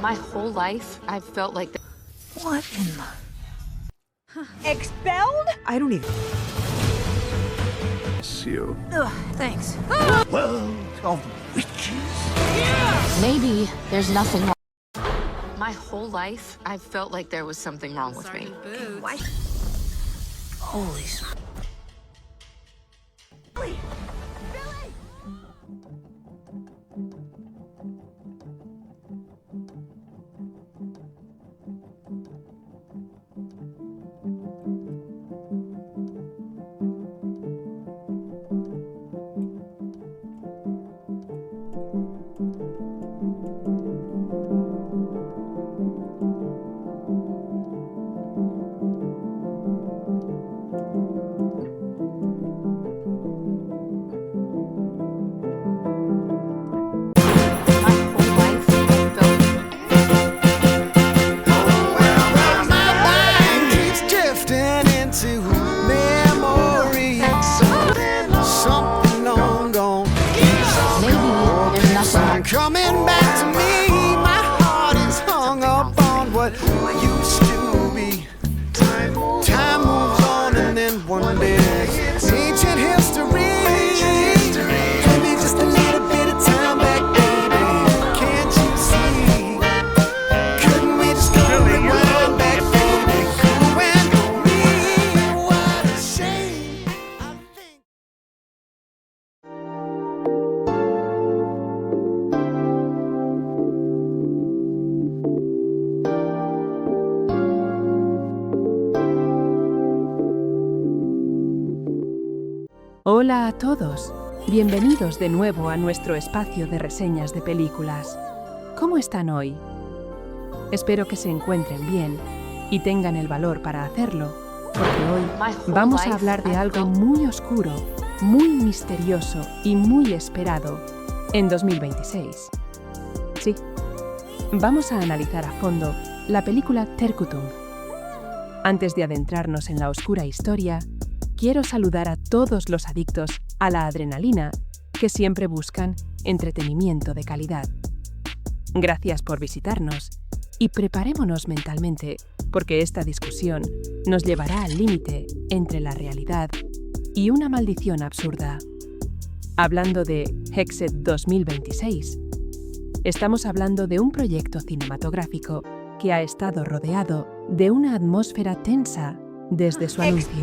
My whole life, I've felt like What in the... Expelled? I don't even... You. Ugh, thanks. World of witches. maybe there's nothing wrong. My whole life, I've felt like there was something wrong with me. Why? Holy sm... Coming back to me, my heart is hung up on what used to be. Time moves on and then one day ancient history. Maybe just a little bit of time back, baby. Can't you see? Couldn't we just go rewind back, baby? You and me, what a shame. I think. Hola a todos, bienvenidos de nuevo a nuestro espacio de reseñas de películas. ¿Cómo están hoy? Espero que se encuentren bien y tengan el valor para hacerlo, porque hoy vamos a hablar de algo muy oscuro, muy misterioso y muy esperado en 2026. Sí, vamos a analizar a fondo la película Terkutung. Antes de adentrarnos en la oscura historia, quiero saludar a todos los adictos a la adrenalina que siempre buscan entretenimiento de calidad. Gracias por visitarnos y preparémonos mentalmente porque esta discusión nos llevará al límite entre la realidad y una maldición absurda. Hablando de Hexed 2026, estamos hablando de un proyecto cinematográfico que ha estado rodeado de una atmósfera tensa desde su anuncio.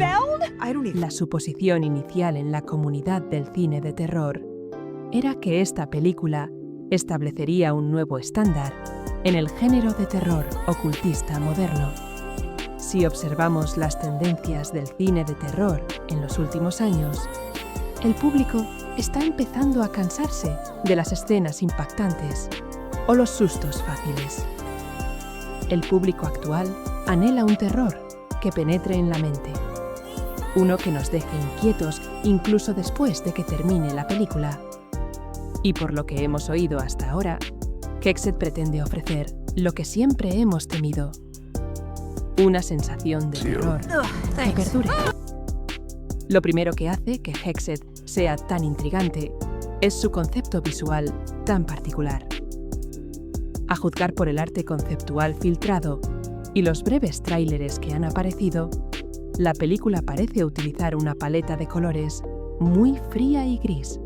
I don't even... La suposición inicial en la comunidad del cine de terror era que esta película establecería un nuevo estándar en el género de terror ocultista moderno. Si observamos las tendencias del cine de terror en los últimos años, el público está empezando a cansarse de las escenas impactantes o los sustos fáciles. El público actual anhela un terror que penetre en la mente. Uno que nos deje inquietos incluso después de que termine la película. Y por lo que hemos oído hasta ahora, Hexed pretende ofrecer lo que siempre hemos temido. Una sensación de terror que perdure. Lo primero que hace que Hexed sea tan intrigante es su concepto visual tan particular. A juzgar por el arte conceptual filtrado y los breves tráileres que han aparecido, la película parece utilizar una paleta de colores muy fría y gris,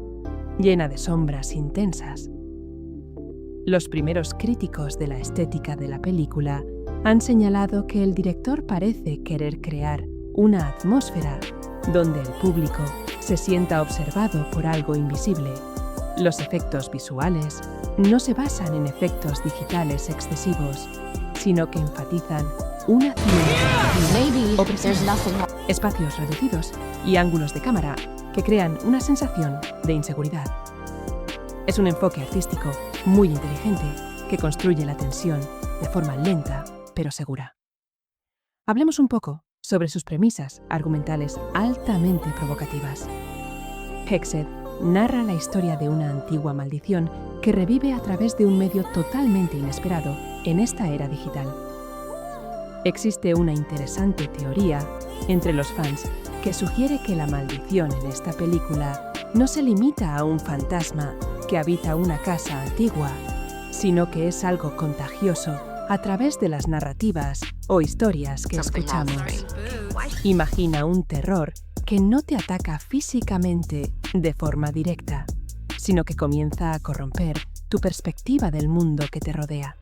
llena de sombras intensas. Los primeros críticos de la estética de la película han señalado que el director parece querer crear una atmósfera donde el público se sienta observado por algo invisible. Los efectos visuales no se basan en efectos digitales excesivos, sino que enfatizan una Maybe o there's nothing wrong. espacios reducidos y ángulos de cámara que crean una sensación de inseguridad. Es un enfoque artístico muy inteligente que construye la tensión de forma lenta pero segura. Hablemos un poco sobre sus premisas argumentales altamente provocativas. Hexed narra la historia de una antigua maldición que revive a través de un medio totalmente inesperado en esta era digital. Existe una interesante teoría entre los fans que sugiere que la maldición en esta película no se limita a un fantasma que habita una casa antigua, sino que es algo contagioso a través de las narrativas o historias que Something wrong, escuchamos. right? Imagina un terror que no te ataca físicamente de forma directa, sino que comienza a corromper tu perspectiva del mundo que te rodea.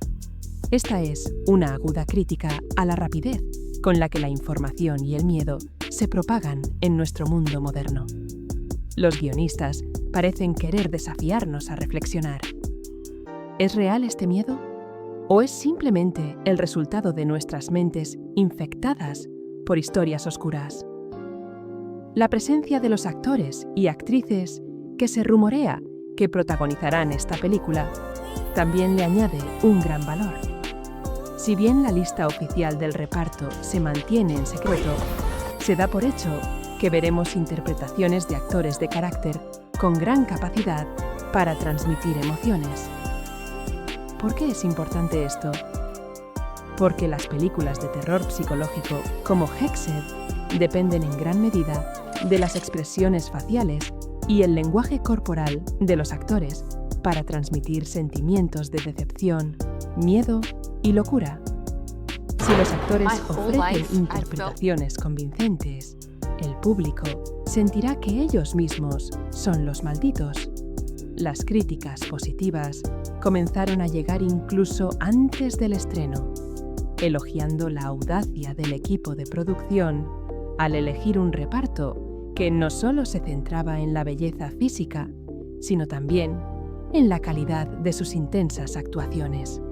Esta es una aguda crítica a la rapidez con la que la información y el miedo se propagan en nuestro mundo moderno. Los guionistas parecen querer desafiarnos a reflexionar. ¿Es real este miedo? ¿O es simplemente el resultado de nuestras mentes infectadas por historias oscuras? La presencia de los actores y actrices que se rumorea que protagonizarán esta película también le añade un gran valor. Si bien la lista oficial del reparto se mantiene en secreto, se da por hecho que veremos interpretaciones de actores de carácter con gran capacidad para transmitir emociones. ¿Por qué es importante esto? Porque las películas de terror psicológico como Hexed dependen en gran medida de las expresiones faciales y el lenguaje corporal de los actores para transmitir sentimientos de decepción, miedo y locura. Si los actores ofrecen interpretaciones convincentes, el público sentirá que ellos mismos son los malditos. Las críticas positivas comenzaron a llegar incluso antes del estreno, elogiando la audacia del equipo de producción al elegir un reparto que no solo se centraba en la belleza física, sino también en la calidad de sus intensas actuaciones.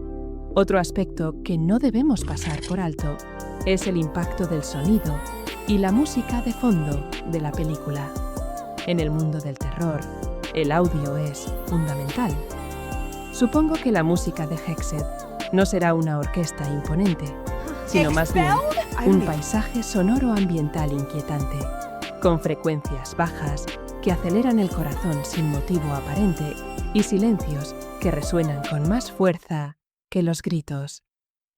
Otro aspecto que no debemos pasar por alto es el impacto del sonido y la música de fondo de la película. En el mundo del terror, el audio es fundamental. Supongo que la música de Hexed no será una orquesta imponente, sino más bien un paisaje sonoro ambiental inquietante, con frecuencias bajas que aceleran el corazón sin motivo aparente y silencios que resuenan con más fuerza que los gritos.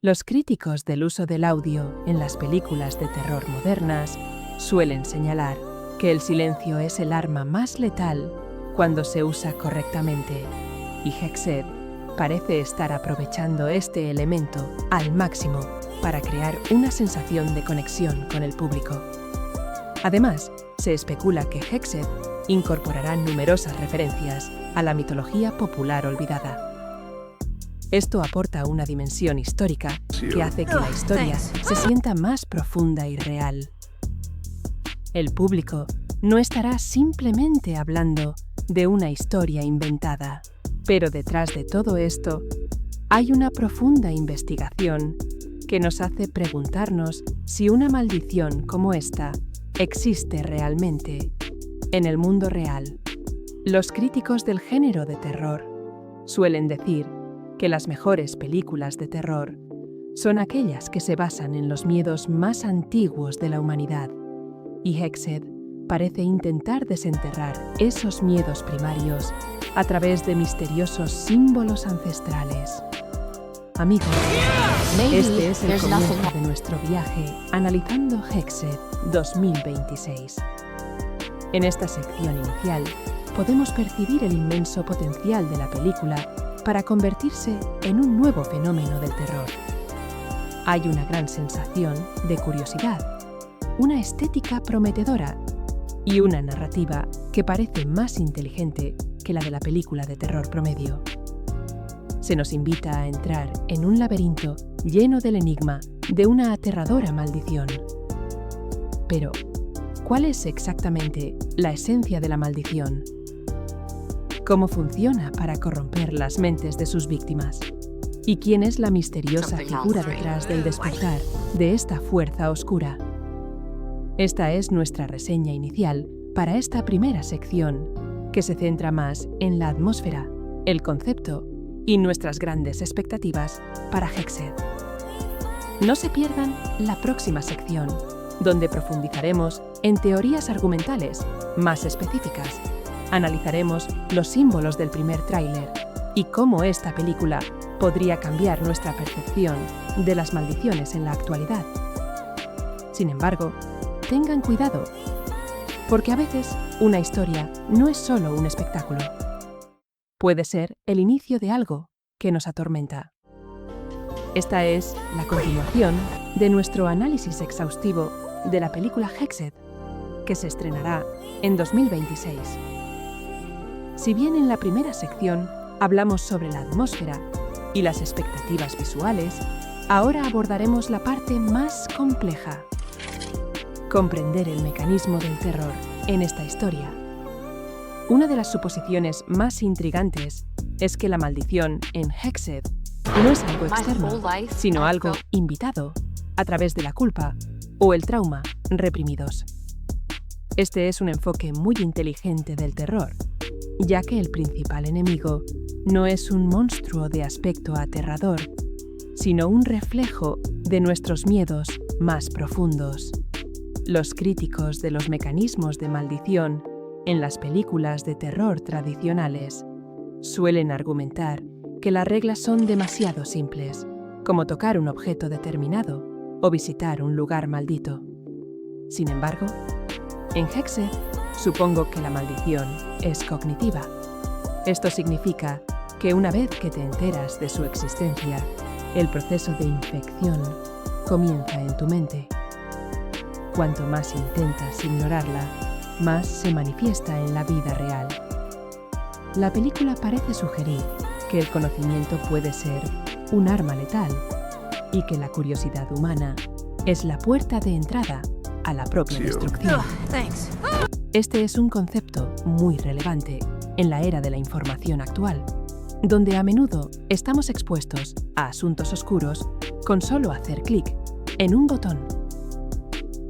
Los críticos del uso del audio en las películas de terror modernas suelen señalar que el silencio es el arma más letal cuando se usa correctamente, y Hexed parece estar aprovechando este elemento al máximo para crear una sensación de conexión con el público. Además, se especula que Hexed incorporará numerosas referencias a la mitología popular olvidada. Esto aporta una dimensión histórica que hace que la historia se sienta más profunda y real. El público no estará simplemente hablando de una historia inventada, pero detrás de todo esto hay una profunda investigación que nos hace preguntarnos si una maldición como esta existe realmente en el mundo real. Los críticos del género de terror suelen decir que las mejores películas de terror son aquellas que se basan en los miedos más antiguos de la humanidad, y Hexed parece intentar desenterrar esos miedos primarios a través de misteriosos símbolos ancestrales. Amigos, este es el comienzo de nuestro viaje analizando Hexed 2026. En esta sección inicial podemos percibir el inmenso potencial de la película para convertirse en un nuevo fenómeno del terror. Hay una gran sensación de curiosidad, una estética prometedora y una narrativa que parece más inteligente que la de la película de terror promedio. Se nos invita a entrar en un laberinto lleno del enigma de una aterradora maldición. Pero, ¿cuál es exactamente la esencia de la maldición? ¿Cómo funciona para corromper las mentes de sus víctimas? ¿Y quién es la misteriosa figura detrás del despertar de esta fuerza oscura? Esta es nuestra reseña inicial para esta primera sección, que se centra más en la atmósfera, el concepto y nuestras grandes expectativas para Hexed. No se pierdan la próxima sección, donde profundizaremos en teorías argumentales más específicas. Analizaremos los símbolos del primer tráiler y cómo esta película podría cambiar nuestra percepción de las maldiciones en la actualidad. Sin embargo, tengan cuidado, porque a veces una historia no es solo un espectáculo. Puede ser el inicio de algo que nos atormenta. Esta es la continuación de nuestro análisis exhaustivo de la película Hexed, que se estrenará en 2026. Si bien en la primera sección hablamos sobre la atmósfera y las expectativas visuales, ahora abordaremos la parte más compleja: comprender el mecanismo del terror en esta historia. Una de las suposiciones más intrigantes es que la maldición en Hexed no es algo externo, sino algo invitado a través de la culpa o el trauma reprimidos. Este es un enfoque muy inteligente del terror, ya que el principal enemigo no es un monstruo de aspecto aterrador, sino un reflejo de nuestros miedos más profundos. Los críticos de los mecanismos de maldición en las películas de terror tradicionales suelen argumentar que las reglas son demasiado simples, como tocar un objeto determinado o visitar un lugar maldito. Sin embargo, en Hexed, supongo que la maldición es cognitiva. Esto significa que una vez que te enteras de su existencia, el proceso de infección comienza en tu mente. Cuanto más intentas ignorarla, más se manifiesta en la vida real. La película parece sugerir que el conocimiento puede ser un arma letal y que la curiosidad humana es la puerta de entrada a la propia destrucción. Thanks. Este es un concepto muy relevante en la era de la información actual, donde a menudo estamos expuestos a asuntos oscuros con solo hacer clic en un botón.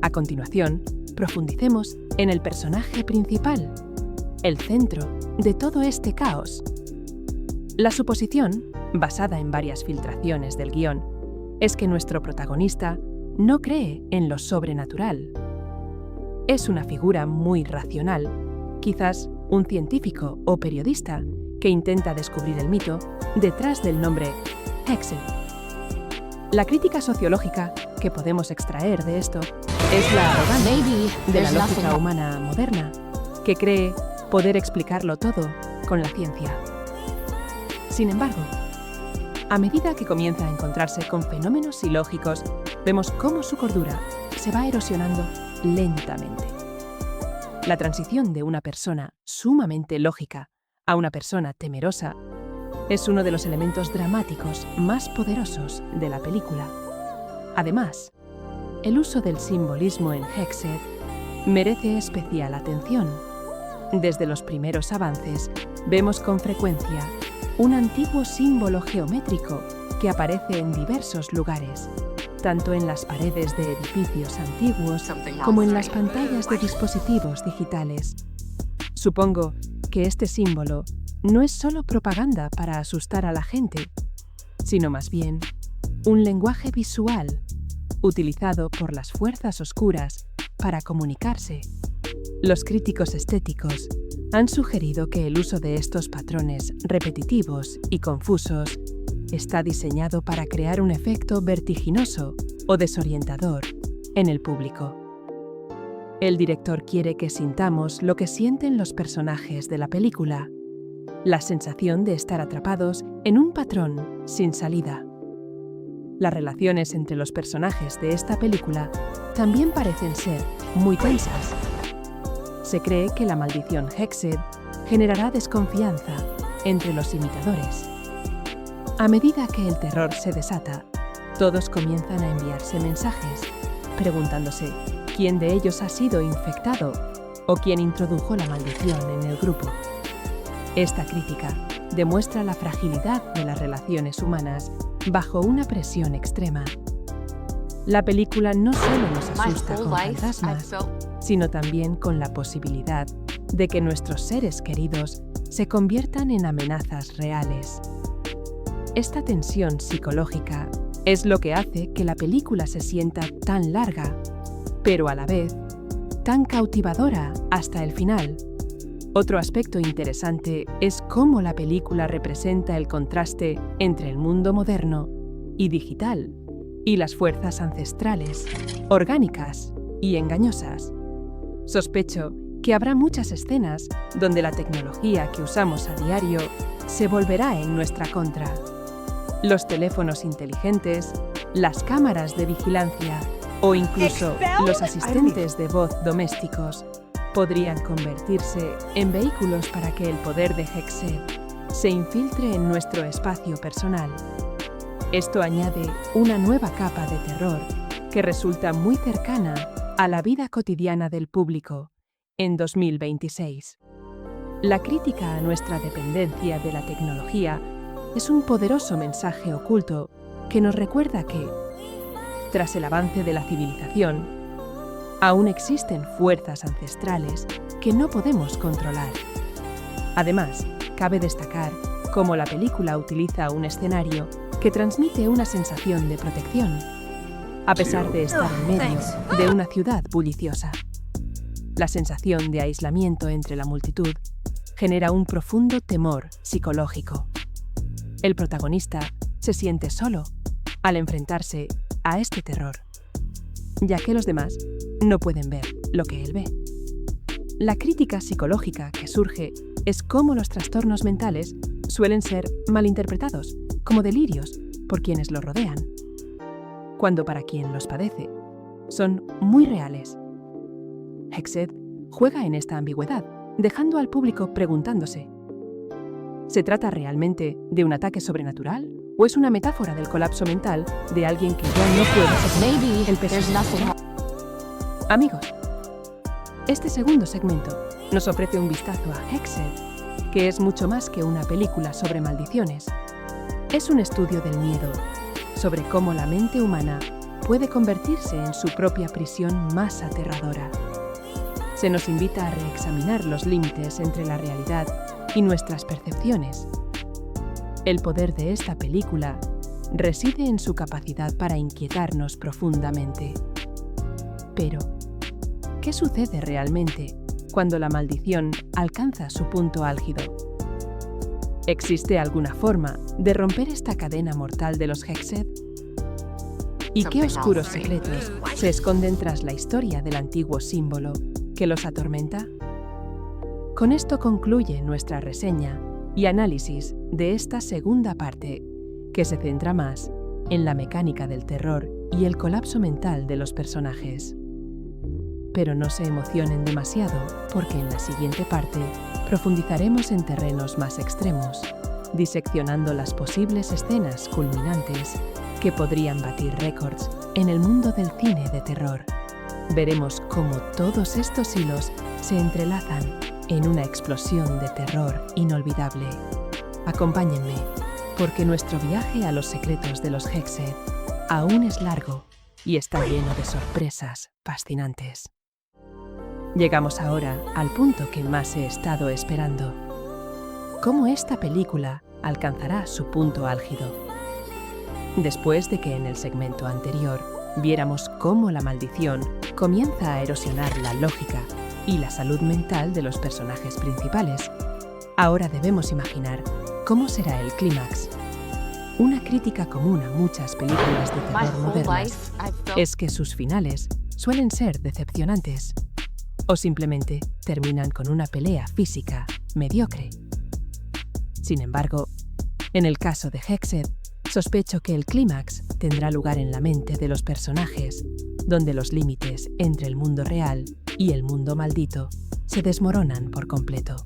A continuación, profundicemos en el personaje principal, el centro de todo este caos. La suposición, basada en varias filtraciones del guión, es que nuestro protagonista no cree en lo sobrenatural. Es una figura muy racional, quizás un científico o periodista que intenta descubrir el mito detrás del nombre Hexed. La crítica sociológica que podemos extraer de esto es la arrogancia de la lógica humana moderna, que cree poder explicarlo todo con la ciencia. Sin embargo, a medida que comienza a encontrarse con fenómenos ilógicos, vemos cómo su cordura se va erosionando lentamente. La transición de una persona sumamente lógica a una persona temerosa es uno de los elementos dramáticos más poderosos de la película. Además, el uso del simbolismo en Hexed merece especial atención. Desde los primeros avances, vemos con frecuencia un antiguo símbolo geométrico que aparece en diversos lugares, tanto en las paredes de edificios antiguos como en las pantallas de dispositivos digitales. Supongo que este símbolo no es solo propaganda para asustar a la gente, sino más bien un lenguaje visual utilizado por las fuerzas oscuras para comunicarse. Los críticos estéticos han sugerido que el uso de estos patrones repetitivos y confusos está diseñado para crear un efecto vertiginoso o desorientador en el público. El director quiere que sintamos lo que sienten los personajes de la película, la sensación de estar atrapados en un patrón sin salida. Las relaciones entre los personajes de esta película también parecen ser muy tensas. Se cree que la maldición Hexed generará desconfianza entre los imitadores. A medida que el terror se desata, todos comienzan a enviarse mensajes, preguntándose quién de ellos ha sido infectado o quién introdujo la maldición en el grupo. Esta crítica demuestra la fragilidad de las relaciones humanas bajo una presión extrema. La película no solo nos asusta con fantasmas, sino también con la posibilidad de que nuestros seres queridos se conviertan en amenazas reales. Esta tensión psicológica es lo que hace que la película se sienta tan larga, pero a la vez tan cautivadora hasta el final. Otro aspecto interesante es cómo la película representa el contraste entre el mundo moderno y digital y las fuerzas ancestrales, orgánicas y engañosas. Sospecho que habrá muchas escenas donde la tecnología que usamos a diario se volverá en nuestra contra. Los teléfonos inteligentes, las cámaras de vigilancia o incluso los asistentes de voz domésticos podrían convertirse en vehículos para que el poder de Hexed se infiltre en nuestro espacio personal. Esto añade una nueva capa de terror que resulta muy cercana a la vida cotidiana del público en 2026. La crítica a nuestra dependencia de la tecnología es un poderoso mensaje oculto que nos recuerda que, tras el avance de la civilización, aún existen fuerzas ancestrales que no podemos controlar. Además, cabe destacar cómo la película utiliza un escenario que transmite una sensación de protección, a pesar de estar en medio de una ciudad bulliciosa. La sensación de aislamiento entre la multitud genera un profundo temor psicológico. El protagonista se siente solo al enfrentarse a este terror, ya que los demás no pueden ver lo que él ve. La crítica psicológica que surge es cómo los trastornos mentales suelen ser malinterpretados como delirios por quienes los rodean, cuando para quien los padece son muy reales. Hexed juega en esta ambigüedad, dejando al público preguntándose: ¿se trata realmente de un ataque sobrenatural o es una metáfora del colapso mental de alguien que ya no puede soportar Maybe el peso? there's nothing wrong. Amigos, este segundo segmento nos ofrece un vistazo a Hexed, que es mucho más que una película sobre maldiciones. Es un estudio del miedo, sobre cómo la mente humana puede convertirse en su propia prisión más aterradora. Se nos invita a reexaminar los límites entre la realidad y nuestras percepciones. El poder de esta película reside en su capacidad para inquietarnos profundamente. Pero, ¿qué sucede realmente cuando la maldición alcanza su punto álgido? ¿Existe alguna forma de romper esta cadena mortal de los Hexed? ¿Y qué oscuros secretos se esconden tras la historia del antiguo símbolo que los atormenta? Con esto concluye nuestra reseña y análisis de esta segunda parte, que se centra más en la mecánica del terror y el colapso mental de los personajes. Pero no se emocionen demasiado, porque en la siguiente parte profundizaremos en terrenos más extremos, diseccionando las posibles escenas culminantes que podrían batir récords en el mundo del cine de terror. Veremos cómo todos estos hilos se entrelazan en una explosión de terror inolvidable. Acompáñenme, porque nuestro viaje a los secretos de los Hexed aún es largo y está lleno de sorpresas fascinantes. Llegamos ahora al punto que más he estado esperando. ¿Cómo esta película alcanzará su punto álgido? Después de que en el segmento anterior viéramos cómo la maldición comienza a erosionar la lógica y la salud mental de los personajes principales, ahora debemos imaginar cómo será el clímax. Una crítica común a muchas películas de My terror whole modernas life, I've felt es que sus finales suelen ser decepcionantes o simplemente terminan con una pelea física mediocre. Sin embargo, en el caso de Hexed, sospecho que el clímax tendrá lugar en la mente de los personajes, donde los límites entre el mundo real y el mundo maldito se desmoronan por completo.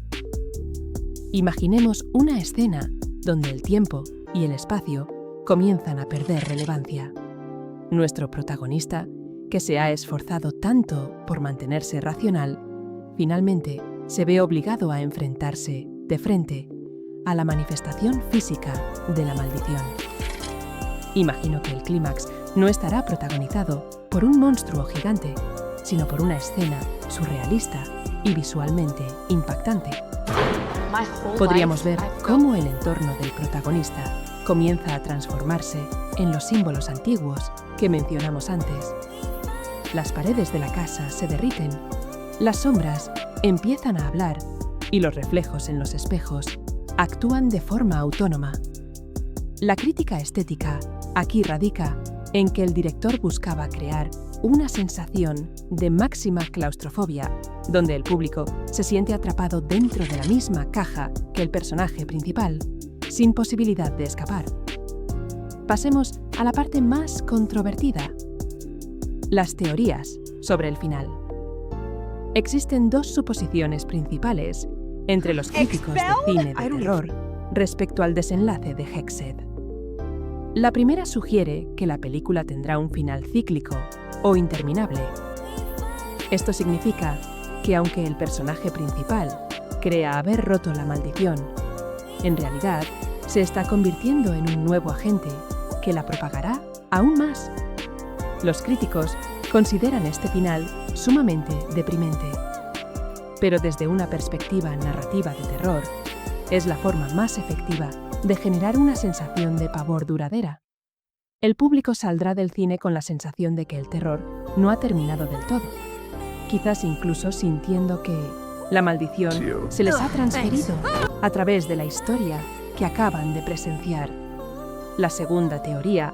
Imaginemos una escena donde el tiempo y el espacio comienzan a perder relevancia. Nuestro protagonista, que se ha esforzado tanto por mantenerse racional, finalmente se ve obligado a enfrentarse de frente a la manifestación física de la maldición. Imagino que el clímax no estará protagonizado por un monstruo gigante, sino por una escena surrealista y visualmente impactante. my whole Podríamos life, ver I've felt cómo el entorno del protagonista comienza a transformarse en los símbolos antiguos que mencionamos antes. Las paredes de la casa se derriten, las sombras empiezan a hablar y los reflejos en los espejos actúan de forma autónoma. La crítica estética aquí radica en que el director buscaba crear una sensación de máxima claustrofobia, donde el público se siente atrapado dentro de la misma caja que el personaje principal, sin posibilidad de escapar. pasemos a la parte más controvertida: las teorías sobre el final. Existen dos suposiciones principales entre los críticos de cine de terror respecto al desenlace de Hexed. La primera sugiere que la película tendrá un final cíclico o interminable. Esto significa que aunque el personaje principal crea haber roto la maldición, en realidad se está convirtiendo en un nuevo agente que la propagará aún más. Los críticos consideran este final sumamente deprimente. Pero desde una perspectiva narrativa de terror, es la forma más efectiva de generar una sensación de pavor duradera. El público saldrá del cine con la sensación de que el terror no ha terminado del todo, quizás incluso sintiendo que la maldición se les ha transferido a través de la historia que acaban de presenciar. La segunda teoría,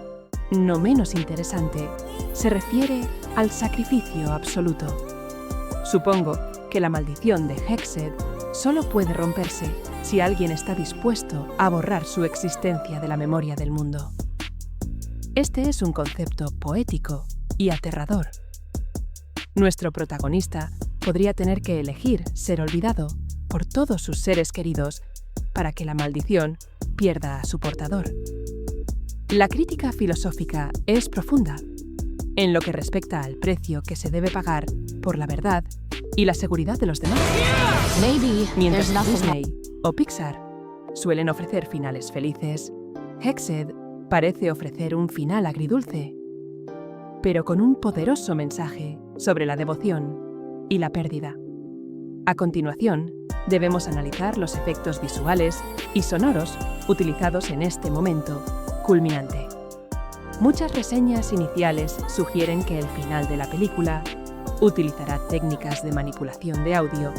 no menos interesante, se refiere al sacrificio absoluto. Supongo que la maldición de Hexed solo puede romperse si alguien está dispuesto a borrar su existencia de la memoria del mundo. Este es un concepto poético y aterrador. Nuestro protagonista podría tener que elegir ser olvidado por todos sus seres queridos para que la maldición pierda a su portador. La crítica filosófica es profunda en lo que respecta al precio que se debe pagar por la verdad y la seguridad de los demás. Maybe Mientras there's nothing wrong. Disney o Pixar suelen ofrecer finales felices, Hexed parece ofrecer un final agridulce, pero con un poderoso mensaje sobre la devoción y la pérdida. A continuación, debemos analizar los efectos visuales y sonoros utilizados en este momento culminante. Muchas reseñas iniciales sugieren que el final de la película utilizará técnicas de manipulación de audio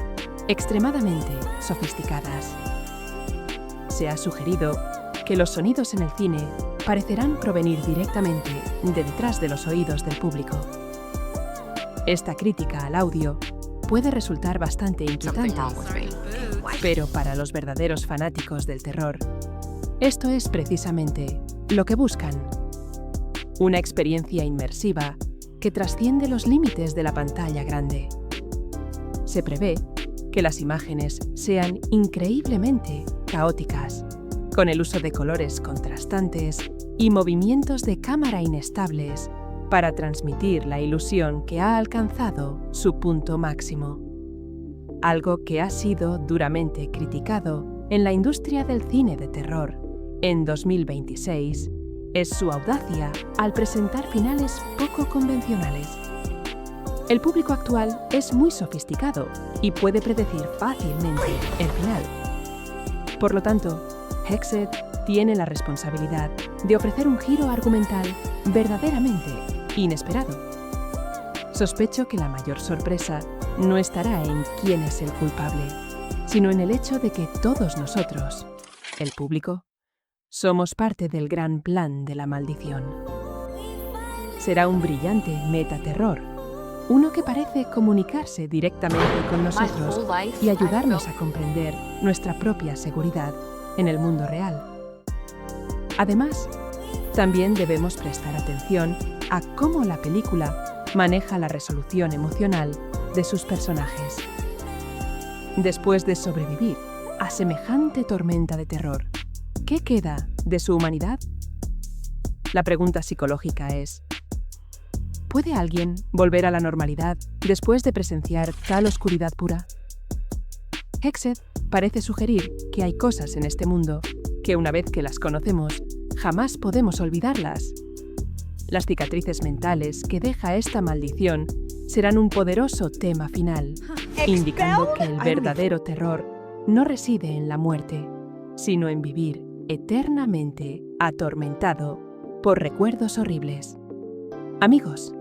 extremadamente sofisticadas. Se ha sugerido que los sonidos en el cine parecerán provenir directamente de detrás de los oídos del público. Esta crítica al audio puede resultar bastante Something inquietante, wrong with me. pero para los verdaderos fanáticos del terror, esto es precisamente lo que buscan: una experiencia inmersiva que trasciende los límites de la pantalla grande. Se prevé que las imágenes sean increíblemente caóticas, con el uso de colores contrastantes y movimientos de cámara inestables para transmitir la ilusión que ha alcanzado su punto máximo. Algo que ha sido duramente criticado en la industria del cine de terror en 2026 es su audacia al presentar finales poco convencionales. El público actual es muy sofisticado y puede predecir fácilmente el final. Por lo tanto, Hexed tiene la responsabilidad de ofrecer un giro argumental verdaderamente inesperado. Sospecho que la mayor sorpresa no estará en quién es el culpable, sino en el hecho de que todos nosotros, el público, somos parte del gran plan de la maldición. Será un brillante metaterror, uno que parece comunicarse directamente con nosotros y ayudarnos a comprender nuestra propia seguridad en el mundo real. Además, también debemos prestar atención a cómo la película maneja la resolución emocional de sus personajes. Después de sobrevivir a semejante tormenta de terror, ¿qué queda de su humanidad? La pregunta psicológica es: ¿puede alguien volver a la normalidad después de presenciar tal oscuridad pura? Hexed parece sugerir que hay cosas en este mundo que, una vez que las conocemos, jamás podemos olvidarlas. Las cicatrices mentales que deja esta maldición serán un poderoso tema final, indicando que el verdadero terror no reside en la muerte, sino en vivir eternamente atormentado por recuerdos horribles. Amigos,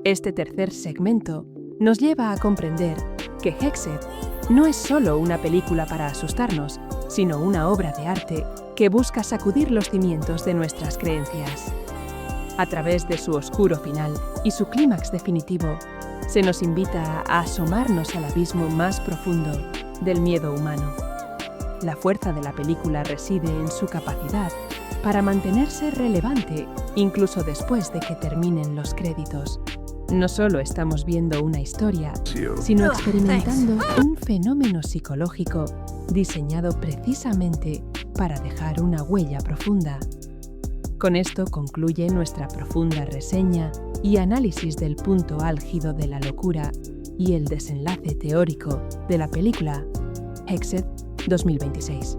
este tercer segmento nos lleva a comprender que Hexed no es solo una película para asustarnos, sino una obra de arte que busca sacudir los cimientos de nuestras creencias. A través de su oscuro final y su clímax definitivo, se nos invita a asomarnos al abismo más profundo del miedo humano. La fuerza de la película reside en su capacidad para mantenerse relevante incluso después de que terminen los créditos. No solo estamos viendo una historia, sino experimentando un fenómeno psicológico diseñado precisamente para dejar una huella profunda. Con esto concluye nuestra profunda reseña y análisis del punto álgido de la locura y el desenlace teórico de la película Hexed 2026.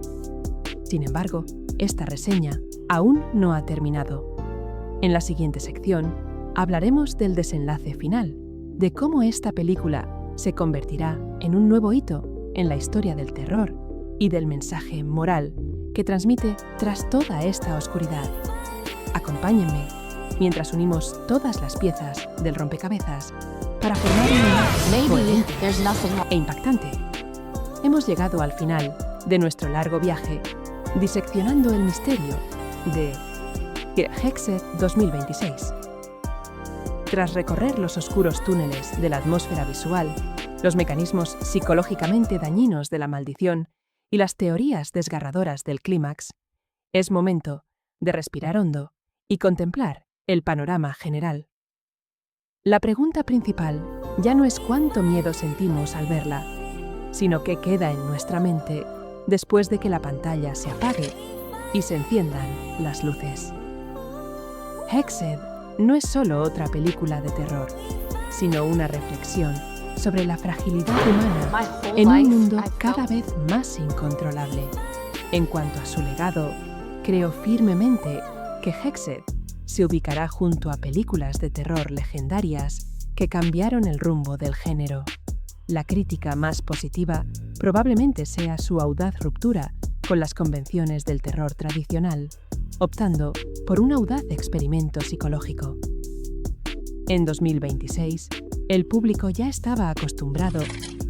Sin embargo, esta reseña aún no ha terminado. En la siguiente sección hablaremos del desenlace final, de cómo esta película se convertirá en un nuevo hito en la historia del terror y del mensaje moral que transmite tras toda esta oscuridad. Acompáñenme mientras unimos todas las piezas del rompecabezas para formar una imagen Maybe coherente there's nothing wrong. e impactante. Hemos llegado al final de nuestro largo viaje diseccionando el misterio de Hexed 2026. Tras recorrer los oscuros túneles de la atmósfera visual, los mecanismos psicológicamente dañinos de la maldición y las teorías desgarradoras del clímax, es momento de respirar hondo y contemplar el panorama general. La pregunta principal ya no es cuánto miedo sentimos al verla, sino qué queda en nuestra mente después de que la pantalla se apague y se enciendan las luces. Hexed no es solo otra película de terror, sino una reflexión sobre la fragilidad humana My whole en un life, mundo I cada felt- vez más incontrolable. En cuanto a su legado, creo firmemente que Hexed se ubicará junto a películas de terror legendarias que cambiaron el rumbo del género. La crítica más positiva probablemente sea su audaz ruptura con las convenciones del terror tradicional, optando por un audaz experimento psicológico. En 2026, el público ya estaba acostumbrado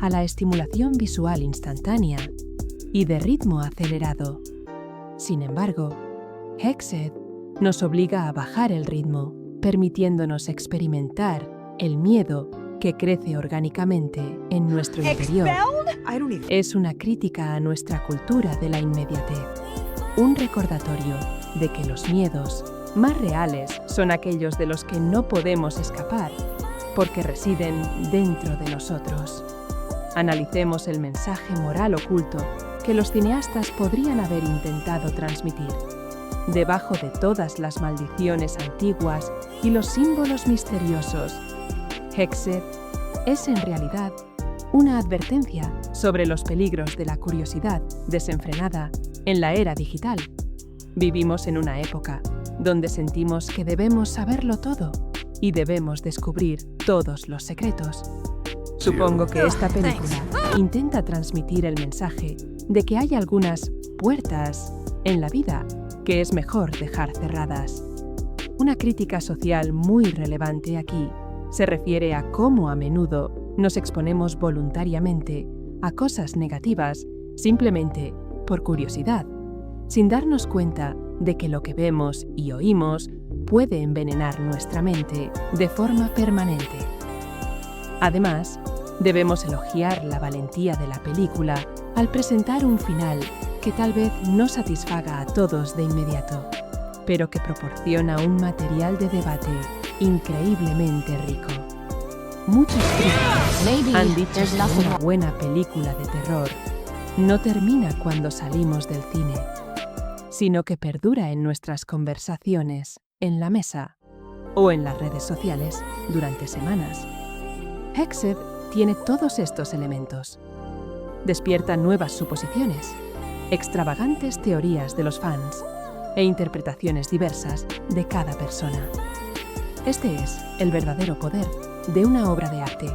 a la estimulación visual instantánea y de ritmo acelerado. Sin embargo, Hexed nos obliga a bajar el ritmo, permitiéndonos experimentar el miedo que crece orgánicamente en nuestro interior. I don't even. Es una crítica a nuestra cultura de la inmediatez, un recordatorio de que los miedos más reales son aquellos de los que no podemos escapar, porque residen dentro de nosotros. Analicemos el mensaje moral oculto que los cineastas podrían haber intentado transmitir. Debajo de todas las maldiciones antiguas y los símbolos misteriosos, Hexed es en realidad una advertencia sobre los peligros de la curiosidad desenfrenada en la era digital. Vivimos en una época donde sentimos que debemos saberlo todo y debemos descubrir todos los secretos. Supongo que esta película intenta transmitir el mensaje de que hay algunas puertas en la vida que es mejor dejar cerradas. Una crítica social muy relevante aquí se refiere a cómo a menudo nos exponemos voluntariamente a cosas negativas simplemente por curiosidad, sin darnos cuenta de que lo que vemos y oímos puede envenenar nuestra mente de forma permanente. Además, debemos elogiar la valentía de la película al presentar un final que tal vez no satisfaga a todos de inmediato, pero que proporciona un material de debate increíblemente rico. Muchos críticos Maybe han dicho there's que nothing una wrong. buena película de terror no termina cuando salimos del cine, sino que perdura en nuestras conversaciones, en la mesa o en las redes sociales durante semanas. Hexed tiene todos estos elementos. Despierta nuevas suposiciones, extravagantes teorías de los fans e interpretaciones diversas de cada persona. Este es el verdadero poder de una obra de arte.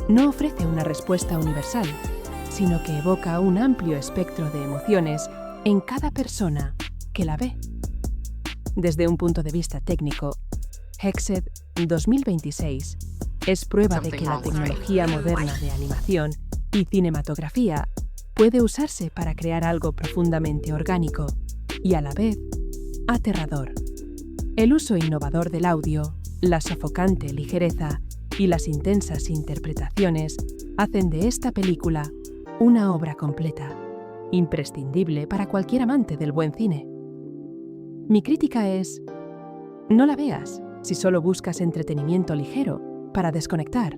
No ofrece una respuesta universal, sino que evoca un amplio espectro de emociones en cada persona que la ve. Desde un punto de vista técnico, Hexed 2026 es prueba de que la tecnología moderna de animación y cinematografía puede usarse para crear algo profundamente orgánico y a la vez aterrador. El uso innovador del audio, la sofocante ligereza y las intensas interpretaciones hacen de esta película una obra completa, imprescindible para cualquier amante del buen cine. Mi crítica es: no la veas si solo buscas entretenimiento ligero para desconectar.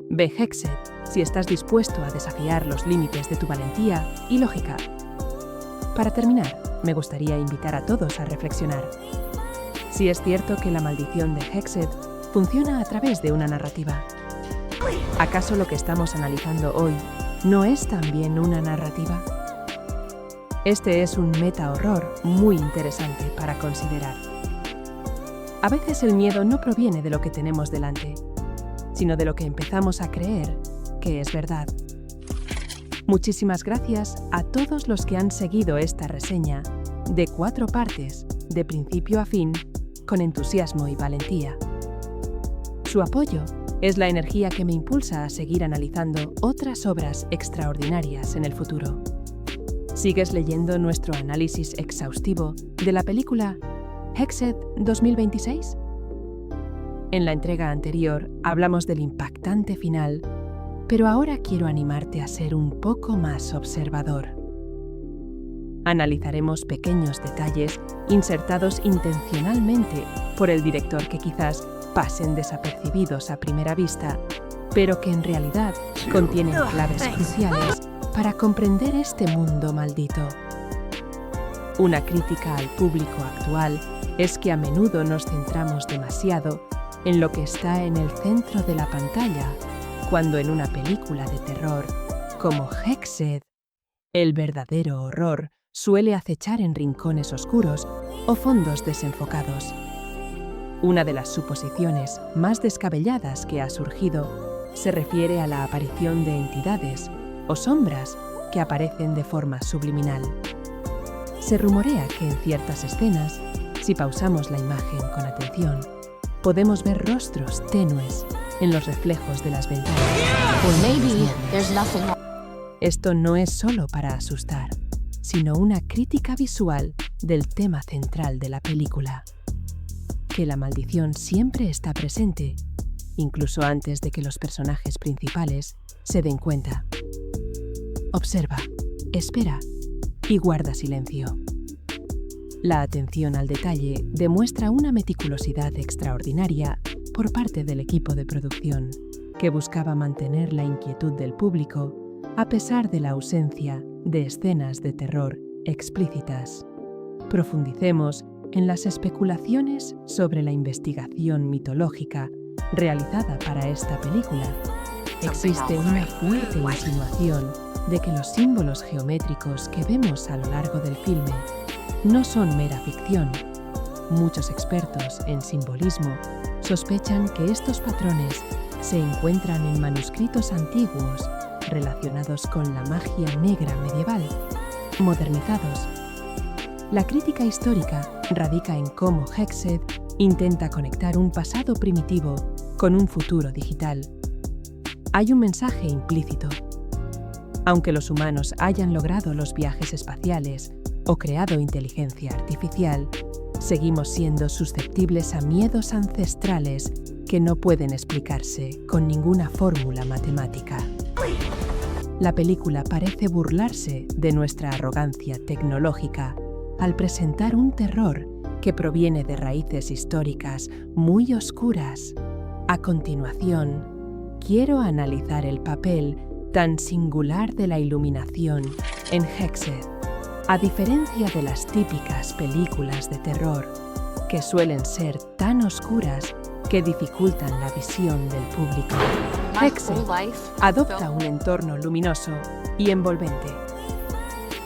Ve Hexed si estás dispuesto a desafiar los límites de tu valentía y lógica. Para terminar, me gustaría invitar a todos a reflexionar. Si es cierto que la maldición de Hexed funciona a través de una narrativa, ¿acaso lo que estamos analizando hoy no es también una narrativa? Este es un meta-horror muy interesante para considerar. A veces el miedo no proviene de lo que tenemos delante, sino de lo que empezamos a creer que es verdad. Muchísimas gracias a todos los que han seguido esta reseña de 4 partes, de principio a fin, con entusiasmo y valentía. Su apoyo es la energía que me impulsa a seguir analizando otras obras extraordinarias en el futuro. ¿Sigues leyendo nuestro análisis exhaustivo de la película Hexed 2026? En la entrega anterior hablamos del impactante final, pero ahora quiero animarte a ser un poco más observador. Analizaremos pequeños detalles insertados intencionalmente por el director que quizás pasen desapercibidos a primera vista, pero que en realidad contienen claves cruciales para comprender este mundo maldito. Una crítica al público actual es que a menudo nos centramos demasiado en lo que está en el centro de la pantalla, cuando en una película de terror como Hexed, el verdadero horror suele acechar en rincones oscuros o fondos desenfocados. Una de las suposiciones más descabelladas que ha surgido se refiere a la aparición de entidades o sombras que aparecen de forma subliminal. Se rumorea que en ciertas escenas, si pausamos la imagen con atención, podemos ver rostros tenues en los reflejos de las ventanas. Well, maybe there's nothing wrong. Esto no es solo para asustar, sino una crítica visual del tema central de la película. Que la maldición siempre está presente, incluso antes de que los personajes principales se den cuenta. Observa, espera y guarda silencio. La atención al detalle demuestra una meticulosidad extraordinaria por parte del equipo de producción, que buscaba mantener la inquietud del público a pesar de la ausencia de escenas de terror explícitas. Profundicemos en las especulaciones sobre la investigación mitológica realizada para esta película. Existe una fuerte insinuación de que los símbolos geométricos que vemos a lo largo del filme no son mera ficción. Muchos expertos en simbolismo sospechan que estos patrones se encuentran en manuscritos antiguos relacionados con la magia negra medieval, modernizados. La crítica histórica radica en cómo Hexed intenta conectar un pasado primitivo con un futuro digital. Hay un mensaje implícito. Aunque los humanos hayan logrado los viajes espaciales o creado inteligencia artificial, seguimos siendo susceptibles a miedos ancestrales que no pueden explicarse con ninguna fórmula matemática. La película parece burlarse de nuestra arrogancia tecnológica al presentar un terror que proviene de raíces históricas muy oscuras. A continuación, quiero analizar el papel tan singular de la iluminación en Hexed, a diferencia de las típicas películas de terror, que suelen ser tan oscuras que dificultan la visión del público. Hexed adopta un entorno luminoso y envolvente.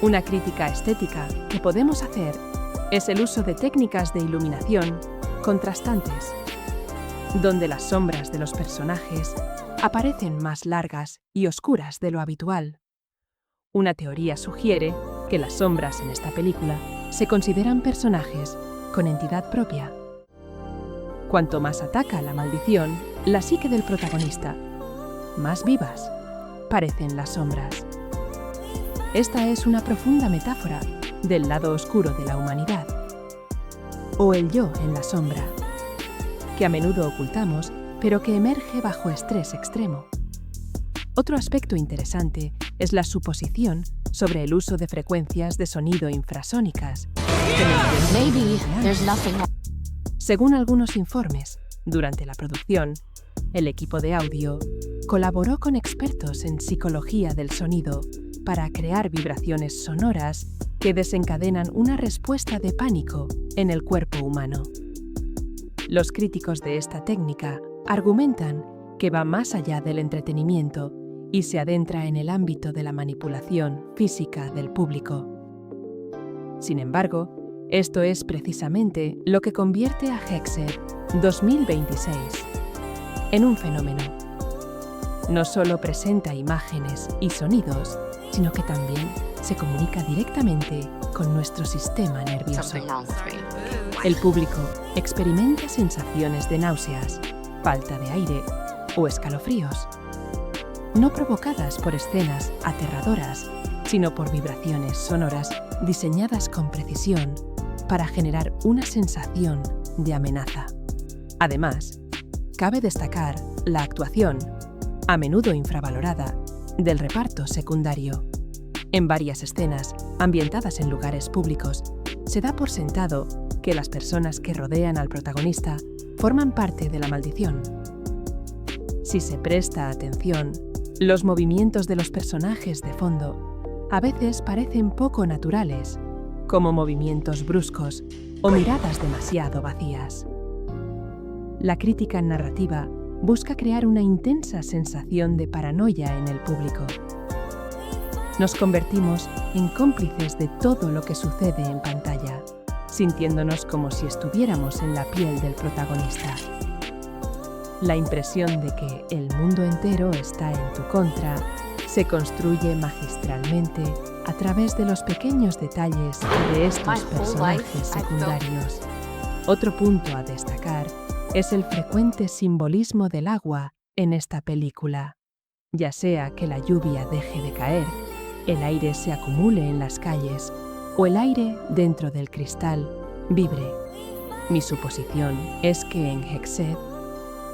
Una crítica estética que podemos hacer es el uso de técnicas de iluminación contrastantes, donde las sombras de los personajes aparecen más largas y oscuras de lo habitual. Una teoría sugiere que las sombras en esta película se consideran personajes con entidad propia. Cuanto más ataca la maldición la psique del protagonista, más vivas parecen las sombras. Esta es una profunda metáfora del lado oscuro de la humanidad, o el yo en la sombra, que a menudo ocultamos, pero que emerge bajo estrés extremo. Otro aspecto interesante es la suposición sobre el uso de frecuencias de sonido infrasónicas que mencionó Maybe antes. there's nothing wrong. Según algunos informes, durante la producción, el equipo de audio colaboró con expertos en psicología del sonido para crear vibraciones sonoras que desencadenan una respuesta de pánico en el cuerpo humano. Los críticos de esta técnica argumentan que va más allá del entretenimiento y se adentra en el ámbito de la manipulación física del público. Sin embargo, esto es precisamente lo que convierte a Hexed 2026 en un fenómeno. No solo presenta imágenes y sonidos, sino que también se comunica directamente con nuestro sistema nervioso. Something wrong with me. El público experimenta sensaciones de náuseas, falta de aire o escalofríos, no provocadas por escenas aterradoras, sino por vibraciones sonoras diseñadas con precisión para generar una sensación de amenaza. Además, cabe destacar la actuación, a menudo infravalorada, del reparto secundario. En varias escenas, ambientadas en lugares públicos, se da por sentado que las personas que rodean al protagonista forman parte de la maldición. Si se presta atención, los movimientos de los personajes de fondo a veces parecen poco naturales, como movimientos bruscos o miradas demasiado vacías. La crítica narrativa busca crear una intensa sensación de paranoia en el público. Nos convertimos en cómplices de todo lo que sucede en pantalla, sintiéndonos como si estuviéramos en la piel del protagonista. La impresión de que el mundo entero está en tu contra se construye magistralmente a través de los pequeños detalles de estos personajes secundarios. Otro punto a destacar es el frecuente simbolismo del agua en esta película. Ya sea que la lluvia deje de caer, el aire se acumule en las calles o el aire dentro del cristal vibre. Mi suposición es que en Hexed,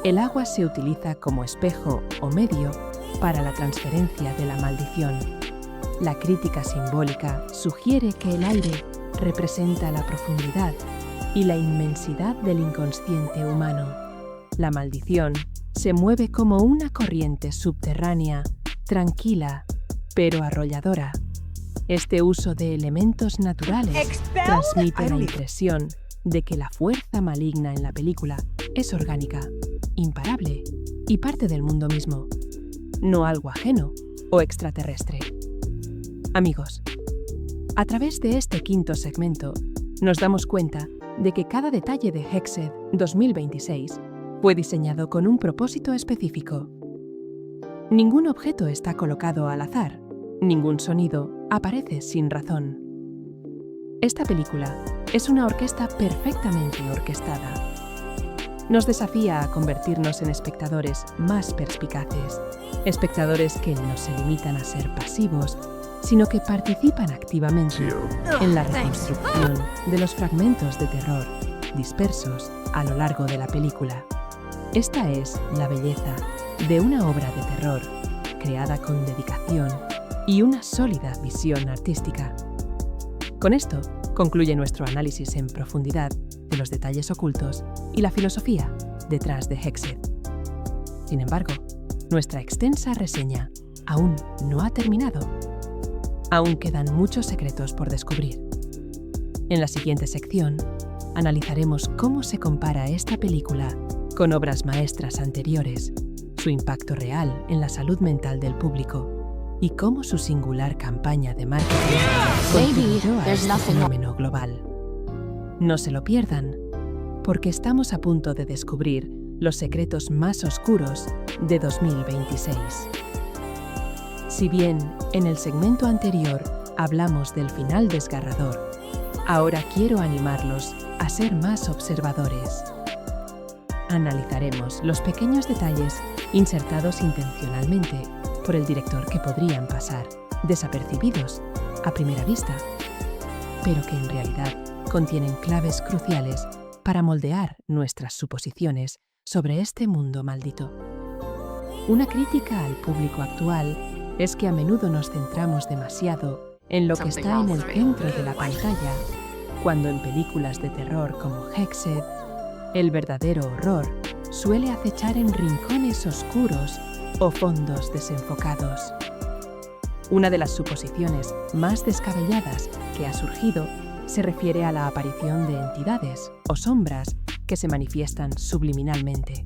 el agua se utiliza como espejo o medio para la transferencia de la maldición. La crítica simbólica sugiere que el aire representa la profundidad y la inmensidad del inconsciente humano. La maldición se mueve como una corriente subterránea, tranquila, pero arrolladora. Este uso de elementos naturales transmite la impresión de que la fuerza maligna en la película es orgánica, imparable y parte del mundo mismo, no algo ajeno o extraterrestre. Amigos, a través de este quinto segmento, nos damos cuenta de que cada detalle de Hexed 2026 fue diseñado con un propósito específico. Ningún objeto está colocado al azar, ningún sonido aparece sin razón. Esta película es una orquesta perfectamente orquestada. Nos desafía a convertirnos en espectadores más perspicaces, espectadores que no se limitan a ser pasivos, sino que participan activamente en la reconstrucción de los fragmentos de terror dispersos a lo largo de la película. Esta es la belleza de una obra de terror creada con dedicación y una sólida visión artística. Con esto concluye nuestro análisis en profundidad de los detalles ocultos y la filosofía detrás de Hexed. Sin embargo, nuestra extensa reseña aún no ha terminado. Aún quedan muchos secretos por descubrir. En la siguiente sección, analizaremos cómo se compara esta película con obras maestras anteriores, su impacto real en la salud mental del público y cómo su singular campaña de marketing contribuyó a este fenómeno global. No se lo pierdan, porque estamos a punto de descubrir los secretos más oscuros de 2026. Si bien en el segmento anterior hablamos del final desgarrador, ahora quiero animarlos a ser más observadores. Analizaremos los pequeños detalles insertados intencionalmente por el director que podrían pasar desapercibidos a primera vista, pero que en realidad contienen claves cruciales para moldear nuestras suposiciones sobre este mundo maldito. Una crítica al público actual es que a menudo nos centramos demasiado en lo que está en el centro de la pantalla cuando en películas de terror como Hexed, el verdadero horror suele acechar en rincones oscuros o fondos desenfocados. Una de las suposiciones más descabelladas que ha surgido se refiere a la aparición de entidades o sombras que se manifiestan subliminalmente.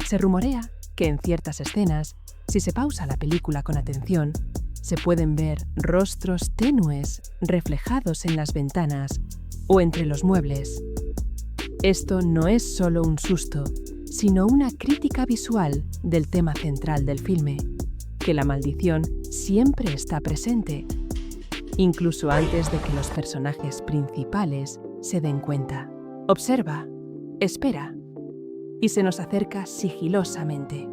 Se rumorea que en ciertas escenas, si se pausa la película con atención, se pueden ver rostros tenues reflejados en las ventanas o entre los muebles. Esto no es solo un susto, sino una crítica visual del tema central del filme, que la maldición siempre está presente, incluso antes de que los personajes principales se den cuenta. Observa, espera, y se nos acerca sigilosamente.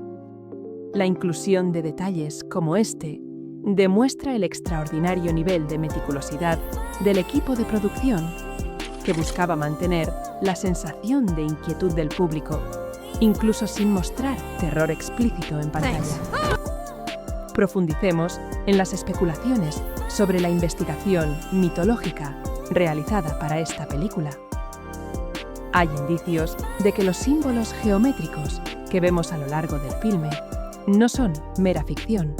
La inclusión de detalles como este demuestra el extraordinario nivel de meticulosidad del equipo de producción, que buscaba mantener la sensación de inquietud del público, incluso sin mostrar terror explícito en pantalla. Profundicemos en las especulaciones sobre la investigación mitológica realizada para esta película. Hay indicios de que los símbolos geométricos que vemos a lo largo del filme no son mera ficción.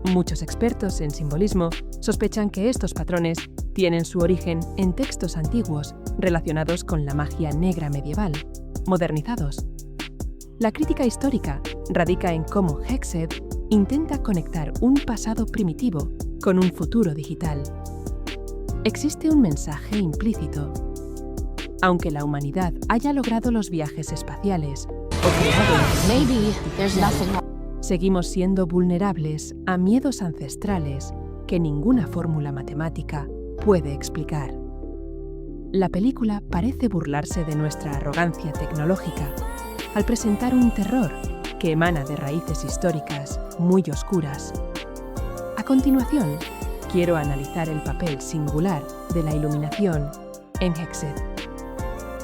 Muchos expertos en simbolismo sospechan que estos patrones tienen su origen en textos antiguos relacionados con la magia negra medieval, modernizados. La crítica histórica radica en cómo Hexed intenta conectar un pasado primitivo con un futuro digital. Existe un mensaje implícito. Aunque la humanidad haya logrado los viajes espaciales o creado Maybe there's nothing wrong. seguimos siendo vulnerables a miedos ancestrales que ninguna fórmula matemática puede explicar. La película parece burlarse de nuestra arrogancia tecnológica al presentar un terror que emana de raíces históricas muy oscuras. A continuación, quiero analizar el papel singular de la iluminación en Hexed.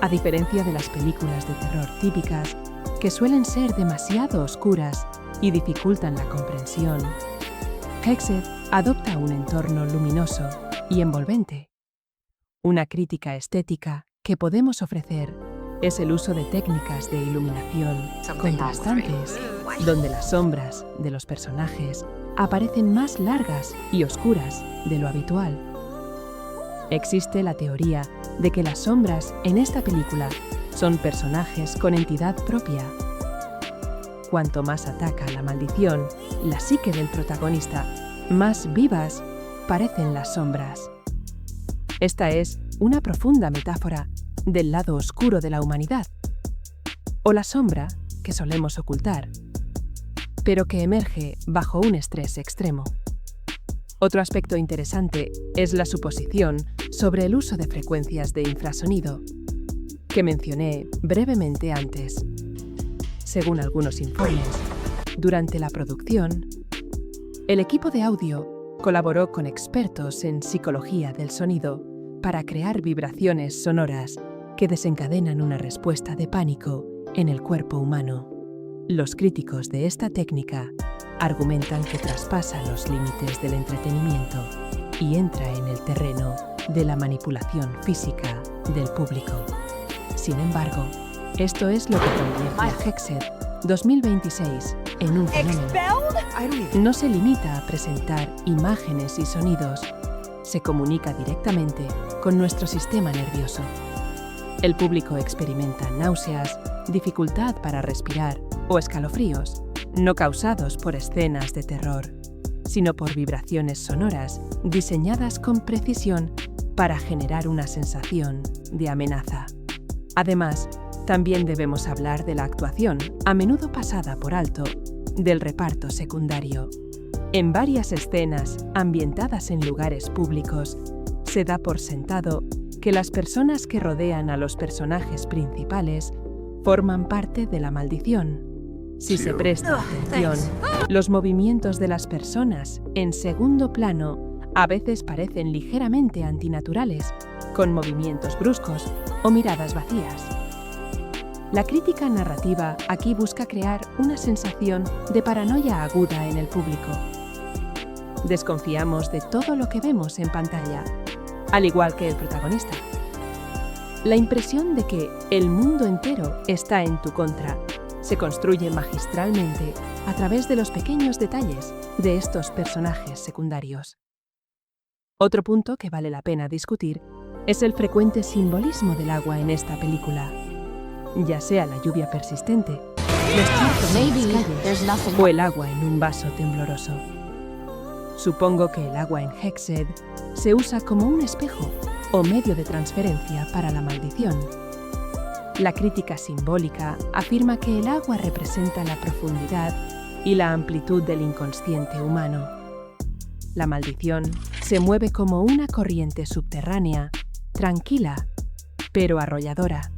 A diferencia de las películas de terror típicas, que suelen ser demasiado oscuras y dificultan la comprensión, Hexed adopta un entorno luminoso y envolvente. Una crítica estética que podemos ofrecer es el uso de técnicas de iluminación contrastantes, donde las sombras de los personajes aparecen más largas y oscuras de lo habitual. Existe la teoría de que las sombras en esta película son personajes con entidad propia. Cuanto más ataca la maldición la psique del protagonista, más vivas parecen las sombras. Esta es una profunda metáfora del lado oscuro de la humanidad, o la sombra que solemos ocultar, pero que emerge bajo un estrés extremo. Otro aspecto interesante es la suposición sobre el uso de frecuencias de infrasonido, que mencioné brevemente antes. Según algunos informes, durante la producción, el equipo de audio colaboró con expertos en psicología del sonido para crear vibraciones sonoras que desencadenan una respuesta de pánico en el cuerpo humano. Los críticos de esta técnica argumentan que traspasa los límites del entretenimiento y entra en el terreno de la manipulación física del público. Sin embargo, esto es lo que convierte a Hexed 2026 en un fenómeno. No se limita a presentar imágenes y sonidos, se comunica directamente con nuestro sistema nervioso. El público experimenta náuseas, dificultad para respirar o escalofríos, no causados por escenas de terror, sino por vibraciones sonoras diseñadas con precisión para generar una sensación de amenaza. Además, también debemos hablar de la actuación, a menudo pasada por alto, del reparto secundario. En varias escenas ambientadas en lugares públicos, se da por sentado que las personas que rodean a los personajes principales forman parte de la maldición. Si se presta atención, los movimientos de las personas en segundo plano a veces parecen ligeramente antinaturales, con movimientos bruscos o miradas vacías. La crítica narrativa aquí busca crear una sensación de paranoia aguda en el público. Desconfiamos de todo lo que vemos en pantalla, al igual que el protagonista. La impresión de que el mundo entero está en tu contra se construye magistralmente a través de los pequeños detalles de estos personajes secundarios. Otro punto que vale la pena discutir es el frecuente simbolismo del agua en esta película, ya sea la lluvia persistente, los charcos en Maybe las there's calles nothing o el agua en un vaso tembloroso. Supongo que el agua en Hexed se usa como un espejo o medio de transferencia para la maldición. La crítica simbólica afirma que el agua representa la profundidad y la amplitud del inconsciente humano. La maldición se mueve como una corriente subterránea, tranquila, pero arrolladora.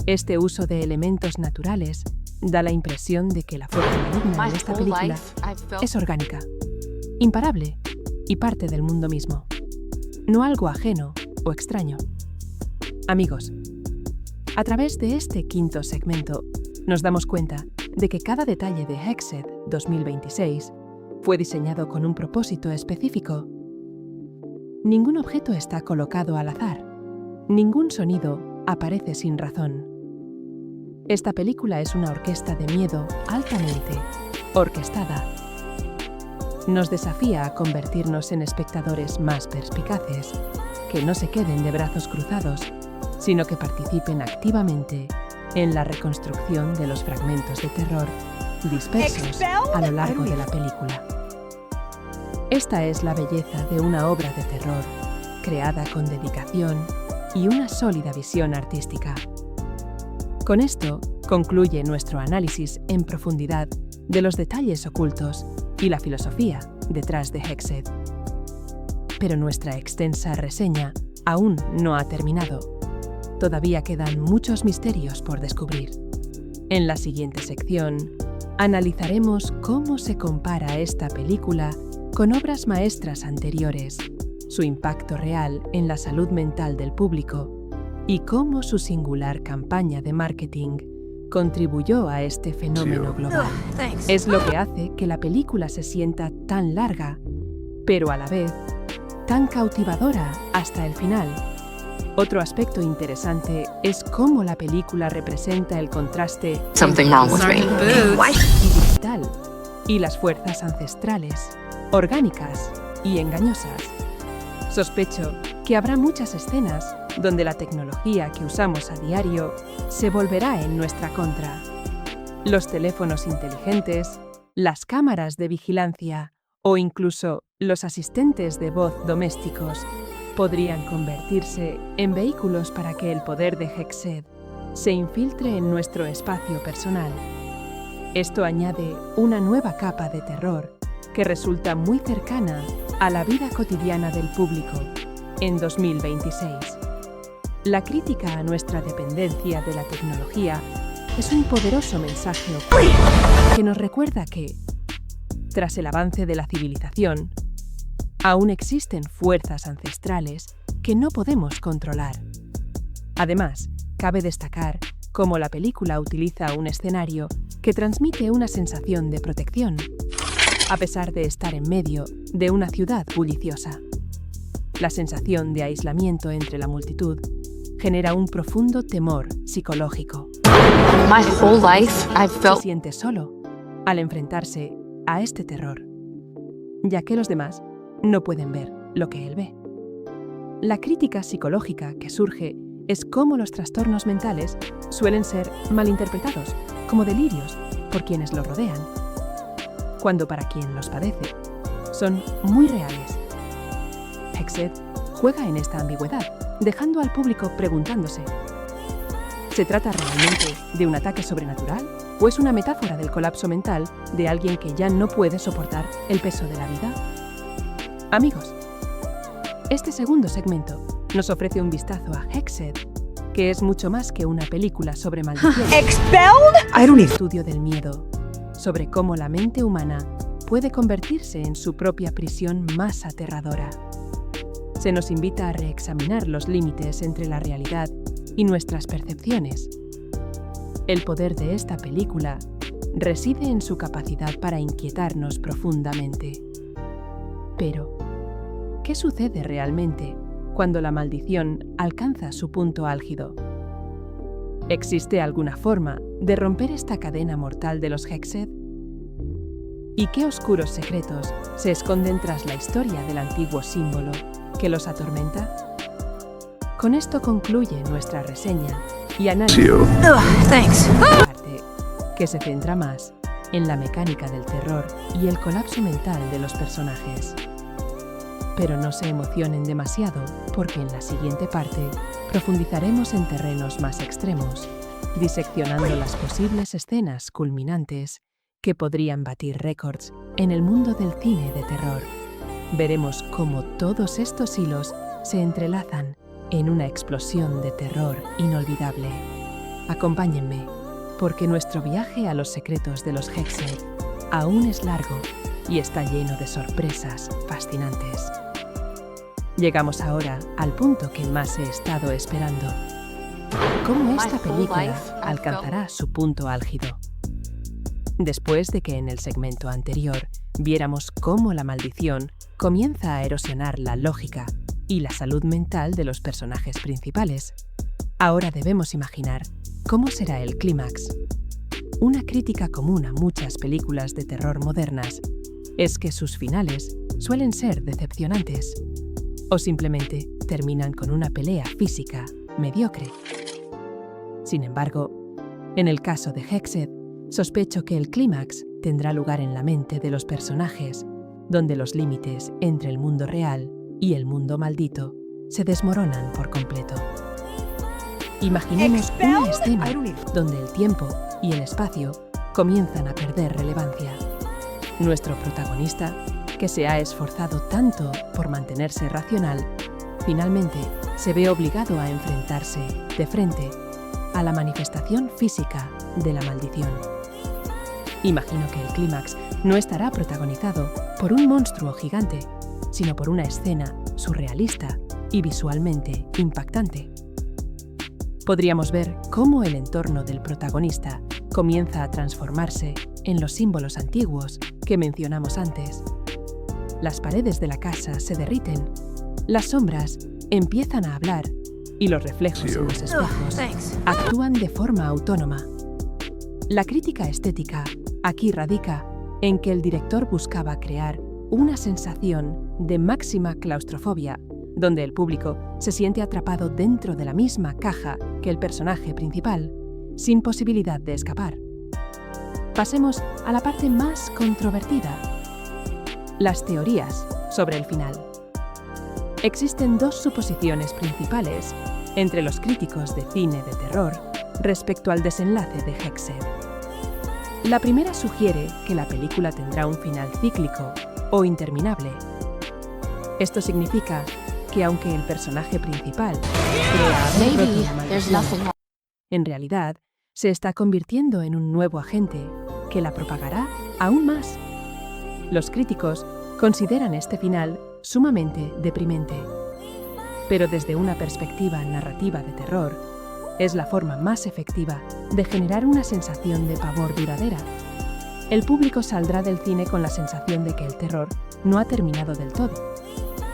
Este uso de elementos naturales da la impresión de que la fuerza maligna my de esta whole película life. I felt es orgánica, imparable y parte del mundo mismo, no algo ajeno o extraño. Amigos, a través de este quinto segmento nos damos cuenta de que cada detalle de Hexed 2026 fue diseñado con un propósito específico. Ningún objeto está colocado al azar, ningún sonido aparece sin razón. Esta película es una orquesta de miedo altamente orquestada. Nos desafía a convertirnos en espectadores más perspicaces, que no se queden de brazos cruzados, sino que participen activamente en la reconstrucción de los fragmentos de terror dispersos a lo largo de la película. Esta es la belleza de una obra de terror creada con dedicación y una sólida visión artística. Con esto concluye nuestro análisis en profundidad de los detalles ocultos y la filosofía detrás de Hexed. Pero nuestra extensa reseña aún no ha terminado. Todavía quedan muchos misterios por descubrir. En la siguiente sección, analizaremos cómo se compara esta película con obras maestras anteriores, su impacto real en la salud mental del público y cómo su singular campaña de marketing contribuyó a este fenómeno global. Thanks. Es lo que hace que la película se sienta tan larga, pero a la vez tan cautivadora hasta el final. Otro aspecto interesante es cómo la película representa el contraste something wrong with me. y digital y las fuerzas ancestrales, orgánicas y engañosas. Sospecho que habrá muchas escenas donde la tecnología que usamos a diario se volverá en nuestra contra. Los teléfonos inteligentes, las cámaras de vigilancia o incluso los asistentes de voz domésticos podrían convertirse en vehículos para que el poder de Hexed se infiltre en nuestro espacio personal. Esto añade una nueva capa de terror que resulta muy cercana a la vida cotidiana del público en 2026. La crítica a nuestra dependencia de la tecnología es un poderoso mensaje oculto que nos recuerda que, tras el avance de la civilización, aún existen fuerzas ancestrales que no podemos controlar. Además, cabe destacar cómo la película utiliza un escenario que transmite una sensación de protección, a pesar de estar en medio de una ciudad bulliciosa. La sensación de aislamiento entre la multitud genera un profundo temor psicológico. My whole life, I Se felt siente solo al enfrentarse a este terror, ya que los demás no pueden ver lo que él ve. La crítica psicológica que surge es cómo los trastornos mentales suelen ser malinterpretados como delirios por quienes los rodean, cuando para quien los padece son muy reales. Hexed juega en esta ambigüedad, dejando al público preguntándose: ¿se trata realmente de un ataque sobrenatural o es una metáfora del colapso mental de alguien que ya no puede soportar el peso de la vida? Amigos, este segundo segmento nos ofrece un vistazo a Hexed, que es mucho más que una película sobre maldición. I don't even. Estudio del miedo, sobre cómo la mente humana puede convertirse en su propia prisión más aterradora. Se nos invita a reexaminar los límites entre la realidad y nuestras percepciones. El poder de esta película reside en su capacidad para inquietarnos profundamente. Pero, ¿qué sucede realmente cuando la maldición alcanza su punto álgido. ¿Existe alguna forma de romper esta cadena mortal de los Hexed? ¿Y qué oscuros secretos se esconden tras la historia del antiguo símbolo que los atormenta? Con esto concluye nuestra reseña y análisis Thanks. parte que se centra más en la mecánica del terror y el colapso mental de los personajes. Pero no se emocionen demasiado, porque en la siguiente parte profundizaremos en terrenos más extremos, diseccionando las posibles escenas culminantes que podrían batir récords en el mundo del cine de terror. Veremos cómo todos estos hilos se entrelazan en una explosión de terror inolvidable. Acompáñenme, porque nuestro viaje a los secretos de los Hexed aún es largo y está lleno de sorpresas fascinantes. Llegamos ahora al punto que más he estado esperando. ¿Cómo esta película alcanzará su punto álgido? Después de que en el segmento anterior viéramos cómo la maldición comienza a erosionar la lógica y la salud mental de los personajes principales, ahora debemos imaginar cómo será el clímax. Una crítica común a muchas películas de terror modernas es que sus finales suelen ser decepcionantes o simplemente terminan con una pelea física mediocre. Sin embargo, en el caso de Hexed, sospecho que el clímax tendrá lugar en la mente de los personajes, donde los límites entre el mundo real y el mundo maldito se desmoronan por completo. Imaginemos una escena donde el tiempo y el espacio comienzan a perder relevancia. Nuestro protagonista, que se ha esforzado tanto por mantenerse racional, finalmente se ve obligado a enfrentarse de frente a la manifestación física de la maldición. Imagino que el clímax no estará protagonizado por un monstruo gigante, sino por una escena surrealista y visualmente impactante. Podríamos ver cómo el entorno del protagonista comienza a transformarse en los símbolos antiguos que mencionamos antes. Las paredes de la casa se derriten, las sombras empiezan a hablar y los reflejos en los espejos actúan de forma autónoma. La crítica estética aquí radica en que el director buscaba crear una sensación de máxima claustrofobia, donde el público se siente atrapado dentro de la misma caja que el personaje principal, sin posibilidad de escapar. Pasemos a la parte más controvertida: las teorías sobre el final. Existen dos suposiciones principales entre los críticos de cine de terror respecto al desenlace de Hexed. La primera sugiere que la película tendrá un final cíclico o interminable. Esto significa que aunque el personaje principal crea haber roto la maldición, en realidad se está convirtiendo en un nuevo agente que la propagará aún más. Los críticos consideran este final sumamente deprimente, pero desde una perspectiva narrativa de terror, es la forma más efectiva de generar una sensación de pavor duradera. El público saldrá del cine con la sensación de que el terror no ha terminado del todo,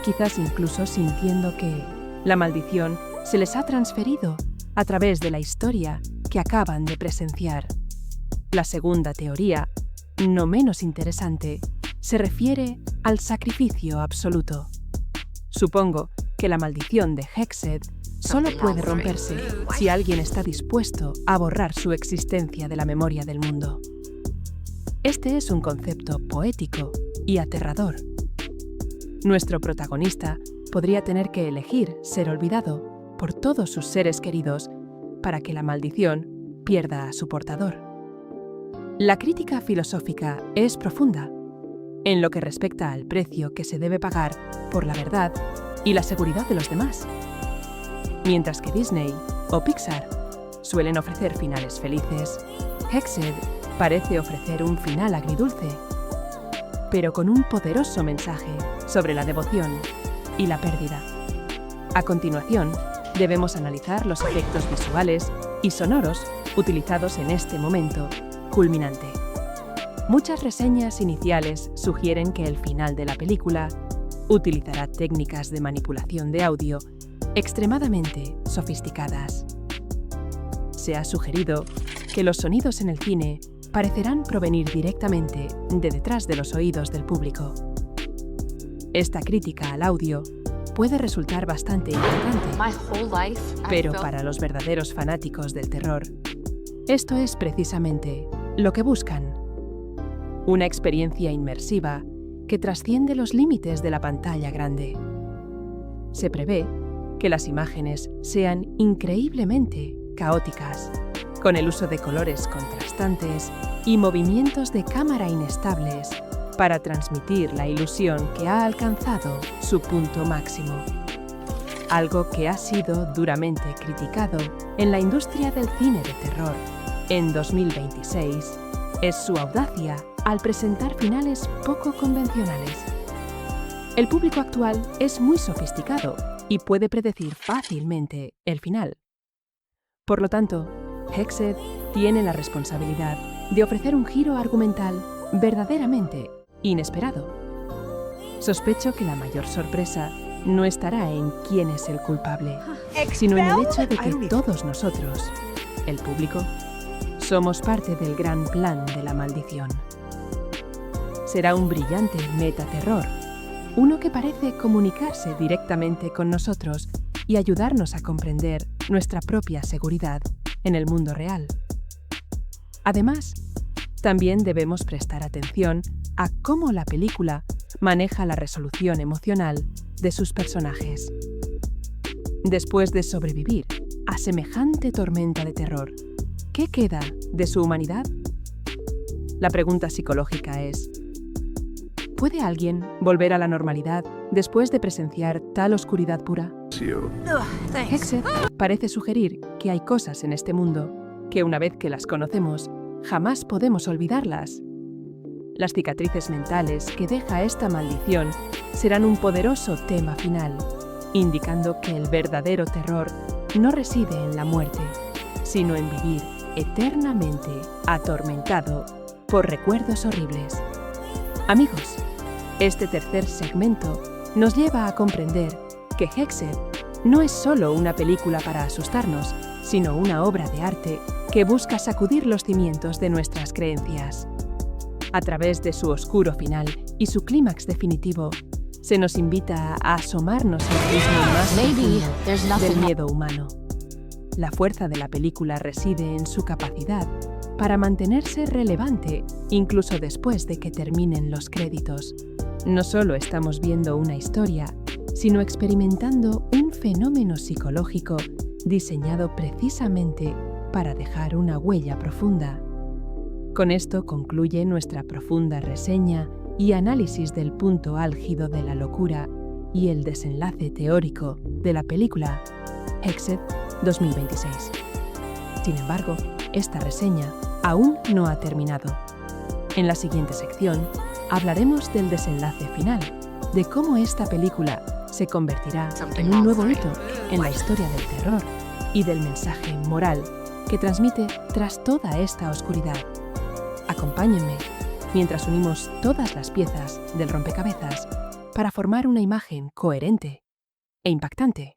quizás incluso sintiendo que la maldición se les ha transferido a través de la historia que acaban de presenciar. La segunda teoría, no menos interesante, se refiere al sacrificio absoluto. Supongo que la maldición de Hexed solo puede romperse si alguien está dispuesto a borrar su existencia de la memoria del mundo. Este es un concepto poético y aterrador. Nuestro protagonista podría tener que elegir ser olvidado por todos sus seres queridos para que la maldición pierda a su portador. La crítica filosófica es profunda en lo que respecta al precio que se debe pagar por la verdad y la seguridad de los demás. Mientras que Disney o Pixar suelen ofrecer finales felices, Hexed parece ofrecer un final agridulce, pero con un poderoso mensaje sobre la devoción y la pérdida. A continuación, debemos analizar los efectos visuales y sonoros utilizados en este momento culminante. Muchas reseñas iniciales sugieren que el final de la película utilizará técnicas de manipulación de audio extremadamente sofisticadas. Se ha sugerido que los sonidos en el cine parecerán provenir directamente de detrás de los oídos del público. Esta crítica al audio puede resultar bastante inquietante, My whole life, I pero felt para los verdaderos fanáticos del terror, esto es precisamente lo que buscan. Una experiencia inmersiva que trasciende los límites de la pantalla grande. Se prevé que las imágenes sean increíblemente caóticas, con el uso de colores contrastantes y movimientos de cámara inestables para transmitir la ilusión que ha alcanzado su punto máximo. Algo que ha sido duramente criticado en la industria del cine de terror en 2026 es su audacia al presentar finales poco convencionales. El público actual es muy sofisticado y puede predecir fácilmente el final. Por lo tanto, Hexed tiene la responsabilidad de ofrecer un giro argumental verdaderamente inesperado. Sospecho que la mayor sorpresa no estará en quién es el culpable, sino en el hecho de que todos nosotros, el público, somos parte del gran plan de la maldición. Será un brillante metaterror, uno que parece comunicarse directamente con nosotros y ayudarnos a comprender nuestra propia seguridad en el mundo real. Además, también debemos prestar atención a cómo la película maneja la resolución emocional de sus personajes. Después de sobrevivir a semejante tormenta de terror, ¿qué queda de su humanidad? La pregunta psicológica es: ¿puede alguien volver a la normalidad después de presenciar tal oscuridad pura? Thanks. Hexed parece sugerir que hay cosas en este mundo que una vez que las conocemos, jamás podemos olvidarlas. Las cicatrices mentales que deja esta maldición serán un poderoso tema final, indicando que el verdadero terror no reside en la muerte, sino en vivir eternamente atormentado por recuerdos horribles. Amigos, este tercer segmento nos lleva a comprender que Hexed no es solo una película para asustarnos, sino una obra de arte que busca sacudir los cimientos de nuestras creencias. A través de su oscuro final y su clímax definitivo, se nos invita a asomarnos al abismo más Maybe profundo there's del nothing wrong. miedo humano. La fuerza de la película reside en su capacidad para mantenerse relevante incluso después de que terminen los créditos. No solo estamos viendo una historia, sino experimentando un fenómeno psicológico diseñado precisamente para dejar una huella profunda. Con esto concluye nuestra profunda reseña y análisis del punto álgido de la locura y el desenlace teórico de la película Hexed 2026. Sin embargo, esta reseña aún no ha terminado. En la siguiente sección hablaremos del desenlace final, de cómo esta película se convertirá en un nuevo hito en la historia del terror y del mensaje moral que transmite tras toda esta oscuridad. Acompáñenme mientras unimos todas las piezas del rompecabezas para formar una imagen coherente e impactante.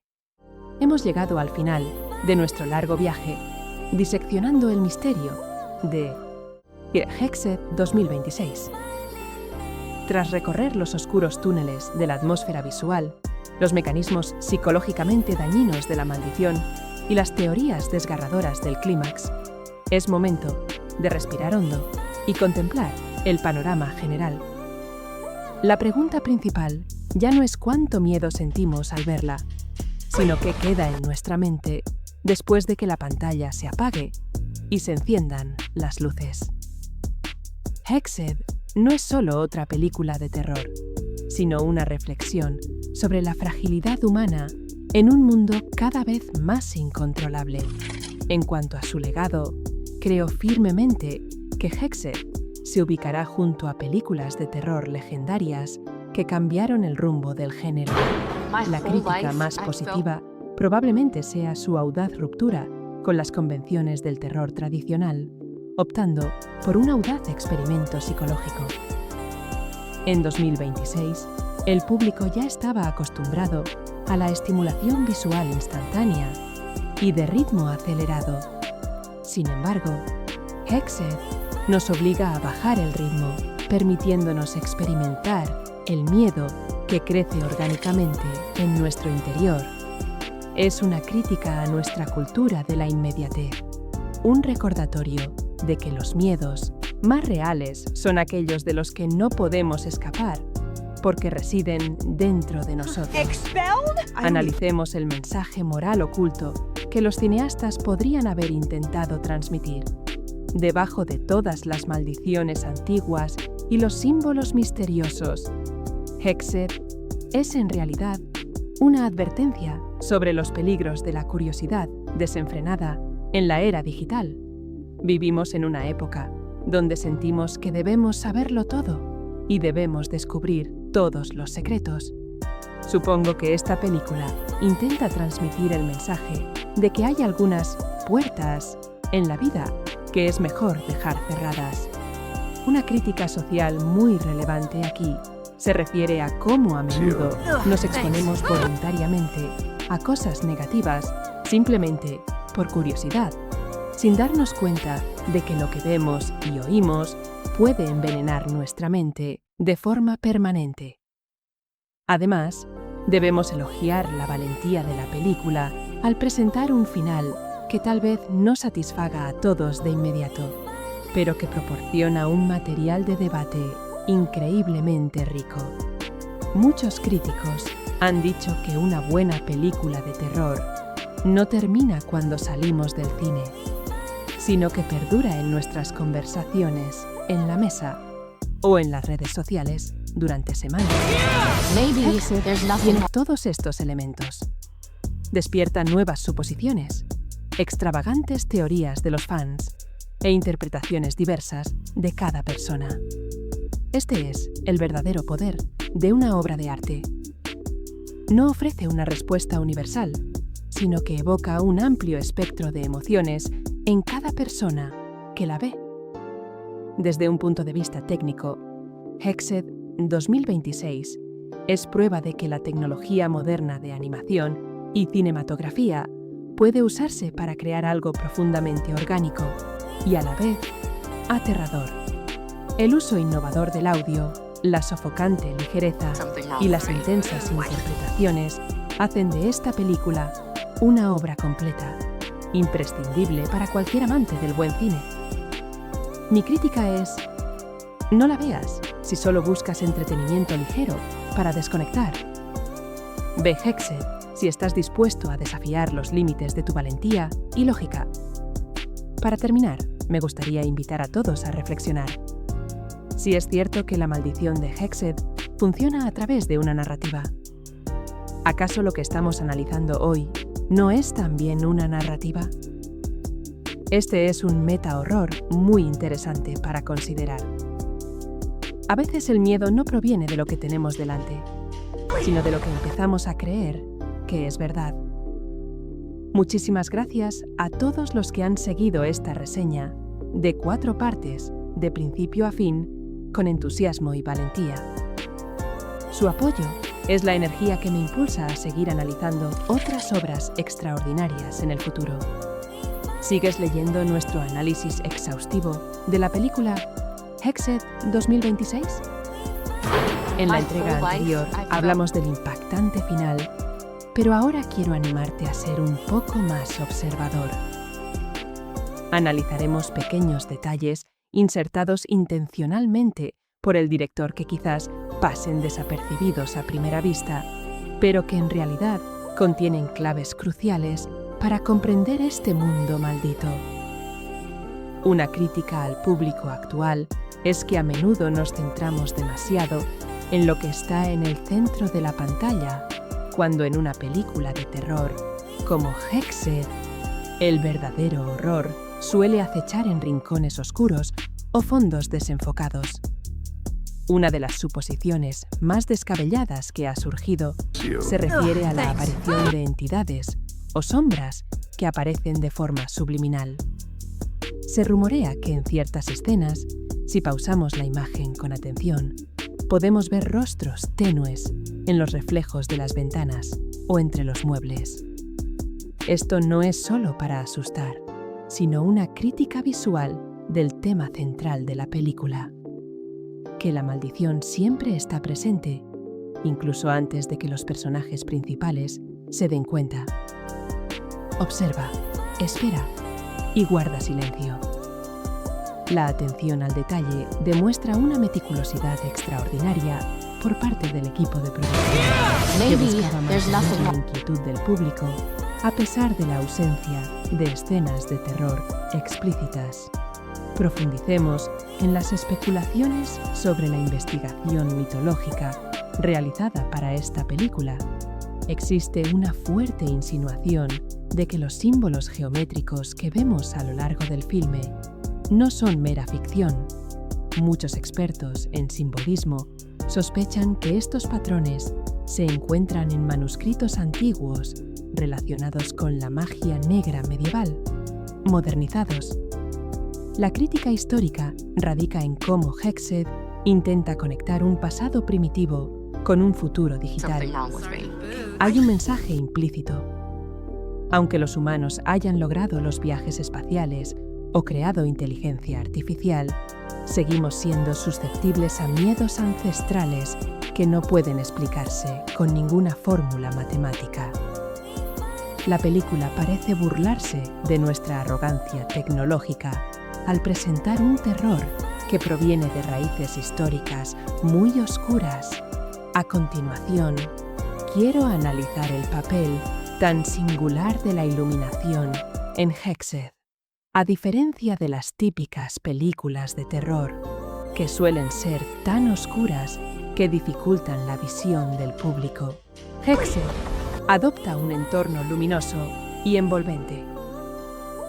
Hemos llegado al final de nuestro largo viaje diseccionando el misterio de Hexed 2026. Tras recorrer los oscuros túneles de la atmósfera visual, los mecanismos psicológicamente dañinos de la maldición y las teorías desgarradoras del clímax, es momento de respirar hondo y contemplar el panorama general. La pregunta principal ya no es cuánto miedo sentimos al verla, sino qué queda en nuestra mente después de que la pantalla se apague y se enciendan las luces. Hexed no es solo otra película de terror, sino una reflexión sobre la fragilidad humana en un mundo cada vez más incontrolable. En cuanto a su legado, creo firmemente que Hexed se ubicará junto a películas de terror legendarias que cambiaron el rumbo del género. La crítica más positiva probablemente sea su audaz ruptura con las convenciones del terror tradicional, optando por un audaz experimento psicológico. En 2026, el público ya estaba acostumbrado a la estimulación visual instantánea y de ritmo acelerado. Sin embargo, Hexed nos obliga a bajar el ritmo, permitiéndonos experimentar el miedo que crece orgánicamente en nuestro interior. Es una crítica a nuestra cultura de la inmediatez, un recordatorio de que los miedos más reales son aquellos de los que no podemos escapar, porque residen dentro de nosotros. Analicemos el mensaje moral oculto que los cineastas podrían haber intentado transmitir. Debajo de todas las maldiciones antiguas y los símbolos misteriosos, Hexed es en realidad una advertencia sobre los peligros de la curiosidad desenfrenada en la era digital. Vivimos en una época donde sentimos que debemos saberlo todo y debemos descubrir todos los secretos. Supongo que esta película intenta transmitir el mensaje de que hay algunas puertas en la vida que es mejor dejar cerradas. Una crítica social muy relevante aquí se refiere a cómo a menudo nos exponemos voluntariamente a cosas negativas simplemente por curiosidad, sin darnos cuenta de que lo que vemos y oímos puede envenenar nuestra mente de forma permanente. Además, debemos elogiar la valentía de la película al presentar un final que tal vez no satisfaga a todos de inmediato, pero que proporciona un material de debate increíblemente rico. Muchos críticos han dicho que una buena película de terror no termina cuando salimos del cine, sino que perdura en nuestras conversaciones, en la mesa o en las redes sociales durante semanas. Maybe Hexed there's nothing tiene wrong. todos estos elementos. Despierta nuevas suposiciones, extravagantes teorías de los fans e interpretaciones diversas de cada persona. Este es el verdadero poder de una obra de arte. No ofrece una respuesta universal, sino que evoca un amplio espectro de emociones en cada persona que la ve. Desde un punto de vista técnico, Hexed 2026 es prueba de que la tecnología moderna de animación y cinematografía puede usarse para crear algo profundamente orgánico y a la vez aterrador. El uso innovador del audio, la sofocante ligereza y las intensas interpretaciones hacen de esta película una obra completa, imprescindible para cualquier amante del buen cine. Mi crítica es: no la veas si solo buscas entretenimiento ligero para desconectar. Ve Hexed si estás dispuesto a desafiar los límites de tu valentía y lógica. Para terminar, me gustaría invitar a todos a reflexionar. Si es cierto que la maldición de Hexed funciona a través de una narrativa, ¿acaso lo que estamos analizando hoy no es también una narrativa? Este es un meta-horror muy interesante para considerar. A veces el miedo no proviene de lo que tenemos delante, sino de lo que empezamos a creer que es verdad. Muchísimas gracias a todos los que han seguido esta reseña de 4 partes, de principio a fin, con entusiasmo y valentía. Su apoyo es la energía que me impulsa a seguir analizando otras obras extraordinarias en el futuro. ¿Sigues leyendo nuestro análisis exhaustivo de la película Hexed 2026? En la entrega anterior hablamos del impactante final, pero ahora quiero animarte a ser un poco más observador. Analizaremos pequeños detalles insertados intencionalmente por el director que quizás pasen desapercibidos a primera vista, pero que en realidad contienen claves cruciales para comprender este mundo maldito. Una crítica al público actual es que a menudo nos centramos demasiado en lo que está en el centro de la pantalla, cuando en una película de terror como Hexed, el verdadero horror suele acechar en rincones oscuros o fondos desenfocados. Una de las suposiciones más descabelladas que ha surgido se refiere a la aparición de entidades o sombras que aparecen de forma subliminal. Se rumorea que en ciertas escenas, si pausamos la imagen con atención, podemos ver rostros tenues en los reflejos de las ventanas, o entre los muebles. Esto no es solo para asustar, sino una crítica visual del tema central de la película, que la maldición siempre está presente, incluso antes de que los personajes principales se den cuenta. Observa, espera y guarda silencio. La atención al detalle demuestra una meticulosidad extraordinaria por parte del equipo de producción, que buscaba mantener la inquietud del público a pesar de la ausencia de escenas de terror explícitas. Profundicemos en las especulaciones sobre la investigación mitológica realizada para esta película. Existe una fuerte insinuación de que los símbolos geométricos que vemos a lo largo del filme no son mera ficción. Muchos expertos en simbolismo sospechan que estos patrones se encuentran en manuscritos antiguos relacionados con la magia negra medieval, modernizados. La crítica histórica radica en cómo Hexed intenta conectar un pasado primitivo con un futuro digital. Hay un mensaje implícito. Aunque los humanos hayan logrado los viajes espaciales o creado inteligencia artificial, seguimos siendo susceptibles a miedos ancestrales que no pueden explicarse con ninguna fórmula matemática. La película parece burlarse de nuestra arrogancia tecnológica al presentar un terror que proviene de raíces históricas muy oscuras. A continuación, quiero analizar el papel tan singular de la iluminación en Hexed. A diferencia de las típicas películas de terror, que suelen ser tan oscuras que dificultan la visión del público, Hexed adopta un entorno luminoso y envolvente.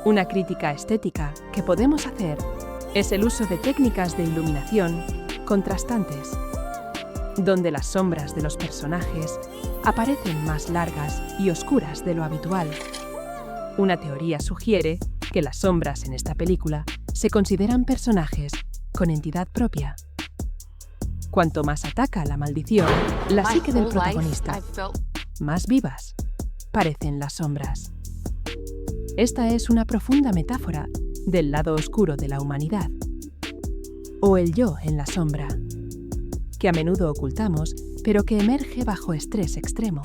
Una crítica estética que podemos hacer es el uso de técnicas de iluminación contrastantes, donde las sombras de los personajes aparecen más largas y oscuras de lo habitual. Una teoría sugiere que las sombras en esta película se consideran personajes con entidad propia. Cuanto más ataca la maldición, la psique del protagonista, más vivas parecen las sombras. Esta es una profunda metáfora del lado oscuro de la humanidad, o el yo en la sombra, que a menudo ocultamos, pero que emerge bajo estrés extremo.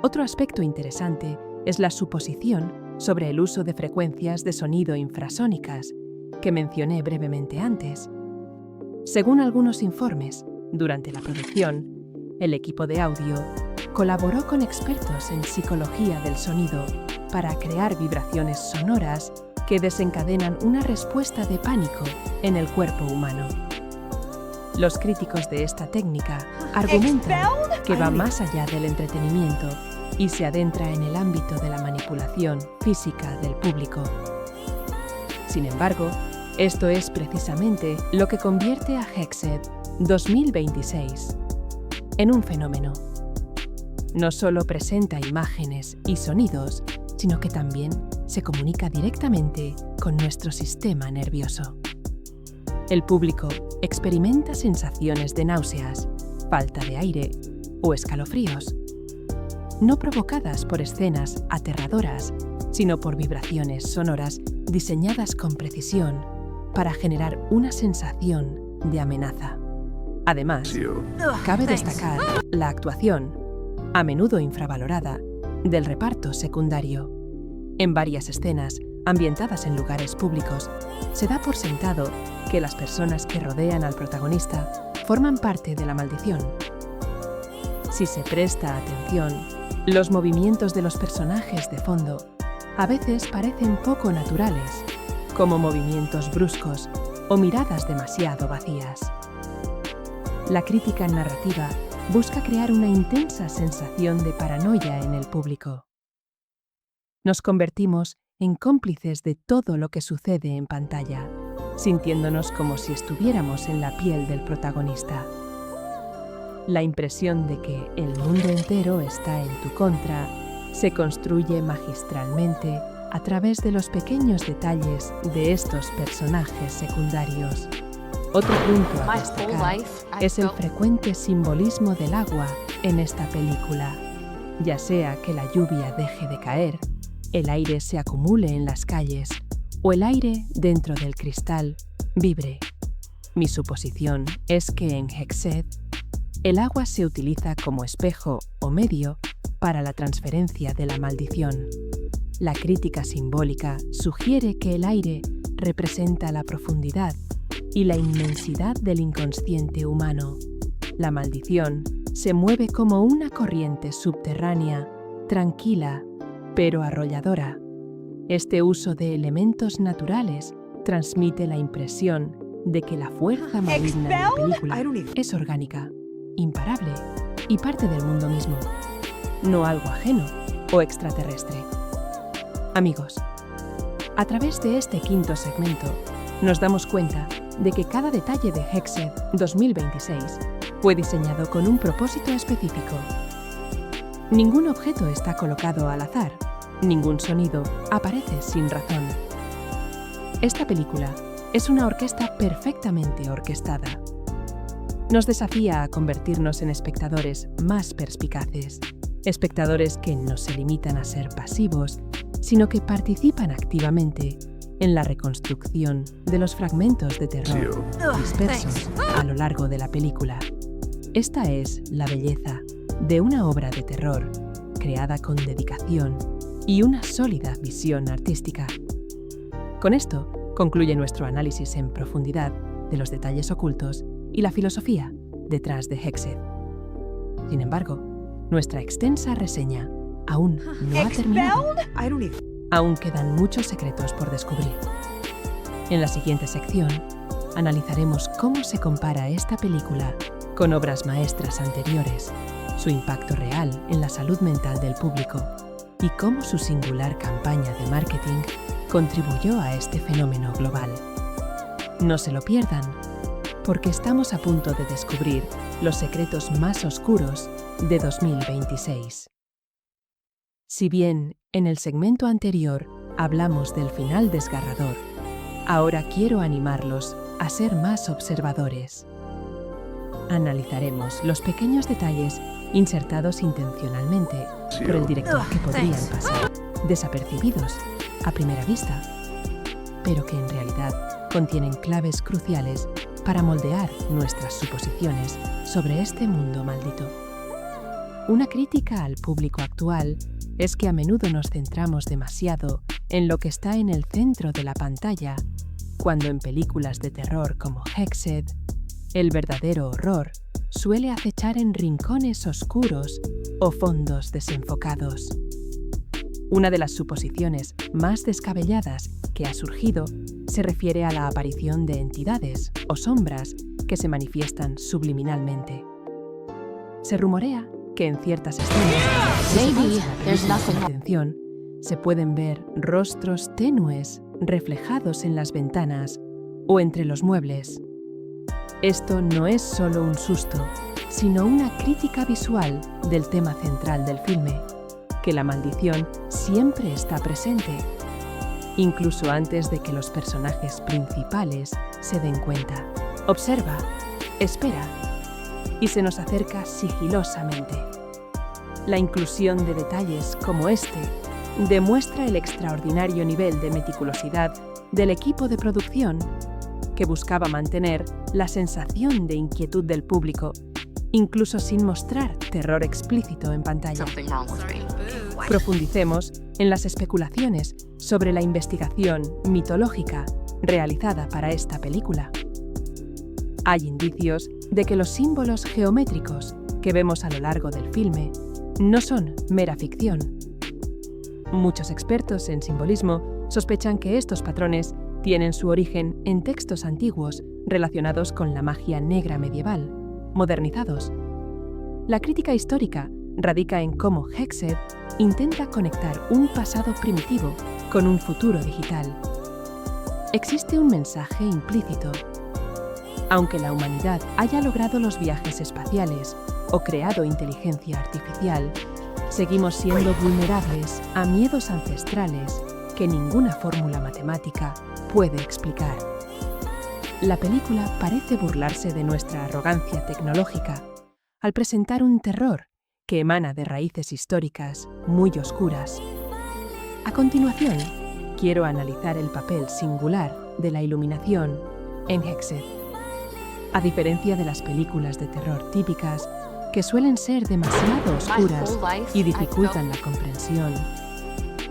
Otro aspecto interesante es la suposición sobre el uso de frecuencias de sonido infrasónicas, que mencioné brevemente antes. Según algunos informes, durante la producción, el equipo de audio colaboró con expertos en psicología del sonido para crear vibraciones sonoras que desencadenan una respuesta de pánico en el cuerpo humano. Los críticos de esta técnica argumentan que va más allá del entretenimiento y se adentra en el ámbito de la manipulación física del público. Sin embargo, esto es precisamente lo que convierte a Hexed 2026 en un fenómeno. No solo presenta imágenes y sonidos, sino que también se comunica directamente con nuestro sistema nervioso. El público experimenta sensaciones de náuseas, falta de aire o escalofríos, no provocadas por escenas aterradoras, sino por vibraciones sonoras diseñadas con precisión para generar una sensación de amenaza. Además, cabe destacar la actuación, a menudo infravalorada, del reparto secundario. En varias escenas, ambientadas en lugares públicos, se da por sentado que las personas que rodean al protagonista forman parte de la maldición. Si se presta atención, los movimientos de los personajes de fondo a veces parecen poco naturales, como movimientos bruscos o miradas demasiado vacías. La crítica narrativa busca crear una intensa sensación de paranoia en el público. Nos convertimos en cómplices de todo lo que sucede en pantalla, sintiéndonos como si estuviéramos en la piel del protagonista. La impresión de que el mundo entero está en tu contra se construye magistralmente a través de los pequeños detalles de estos personajes secundarios. Otro punto a destacar es el frecuente simbolismo del agua en esta película. ya sea que la lluvia deje de caer, el aire se acumule en las calles o el aire dentro del cristal vibre. Mi suposición es que en Hexed, el agua se utiliza como espejo o medio para la transferencia de la maldición. La crítica simbólica sugiere que el aire representa la profundidad y la inmensidad del inconsciente humano. La maldición se mueve como una corriente subterránea, tranquila, pero arrolladora. Este uso de elementos naturales transmite la impresión de que la fuerza maligna de la película es orgánica, imparable y parte del mundo mismo, no algo ajeno o extraterrestre. Amigos, a través de este quinto segmento nos damos cuenta de que cada detalle de Hexed 2026 fue diseñado con un propósito específico. Ningún objeto está colocado al azar, ningún sonido aparece sin razón. Esta película es una orquesta perfectamente orquestada. Nos desafía a convertirnos en espectadores más perspicaces, espectadores que no se limitan a ser pasivos, sino que participan activamente en la reconstrucción de los fragmentos de terror dispersos a lo largo de la película. Esta es la belleza de una obra de terror creada con dedicación y una sólida visión artística. Con esto concluye nuestro análisis en profundidad de los detalles ocultos y la filosofía detrás de Hexed. Sin embargo, nuestra extensa reseña aún no ha terminado. Aún quedan muchos secretos por descubrir. En la siguiente sección, analizaremos cómo se compara esta película con obras maestras anteriores, su impacto real en la salud mental del público y cómo su singular campaña de marketing contribuyó a este fenómeno global. No se lo pierdan, porque estamos a punto de descubrir los secretos más oscuros de 2026. Si bien en el segmento anterior hablamos del final desgarrador, ahora quiero animarlos a ser más observadores. Analizaremos los pequeños detalles insertados intencionalmente por el director que podrían pasar desapercibidos a primera vista, pero que en realidad contienen claves cruciales para moldear nuestras suposiciones sobre este mundo maldito. Una crítica al público actual es que a menudo nos centramos demasiado en lo que está en el centro de la pantalla, cuando en películas de terror como Hexed, el verdadero horror suele acechar en rincones oscuros o fondos desenfocados. Una de las suposiciones más descabelladas que ha surgido se refiere a la aparición de entidades o sombras que se manifiestan subliminalmente. Se rumorea que en ciertas escenas de atención se pueden ver rostros tenues reflejados en las ventanas o entre los muebles. Esto no es solo un susto, sino una crítica visual del tema central del filme, que la maldición siempre está presente, incluso antes de que los personajes principales se den cuenta. Observa, espera, y se nos acerca sigilosamente. La inclusión de detalles como este demuestra el extraordinario nivel de meticulosidad del equipo de producción, que buscaba mantener la sensación de inquietud del público, incluso sin mostrar terror explícito en pantalla. Profundicemos en las especulaciones sobre la investigación mitológica realizada para esta película. Hay indicios de que los símbolos geométricos que vemos a lo largo del filme no son mera ficción. Muchos expertos en simbolismo sospechan que estos patrones tienen su origen en textos antiguos relacionados con la magia negra medieval, modernizados. La crítica histórica radica en cómo Hexed intenta conectar un pasado primitivo con un futuro digital. Existe un mensaje implícito. Aunque la humanidad haya logrado los viajes espaciales o creado inteligencia artificial, seguimos siendo vulnerables a miedos ancestrales que ninguna fórmula matemática puede explicar. La película parece burlarse de nuestra arrogancia tecnológica al presentar un terror que emana de raíces históricas muy oscuras. A continuación, quiero analizar el papel singular de la iluminación en Hexed. A diferencia de las películas de terror típicas, que suelen ser demasiado oscuras y dificultan la comprensión,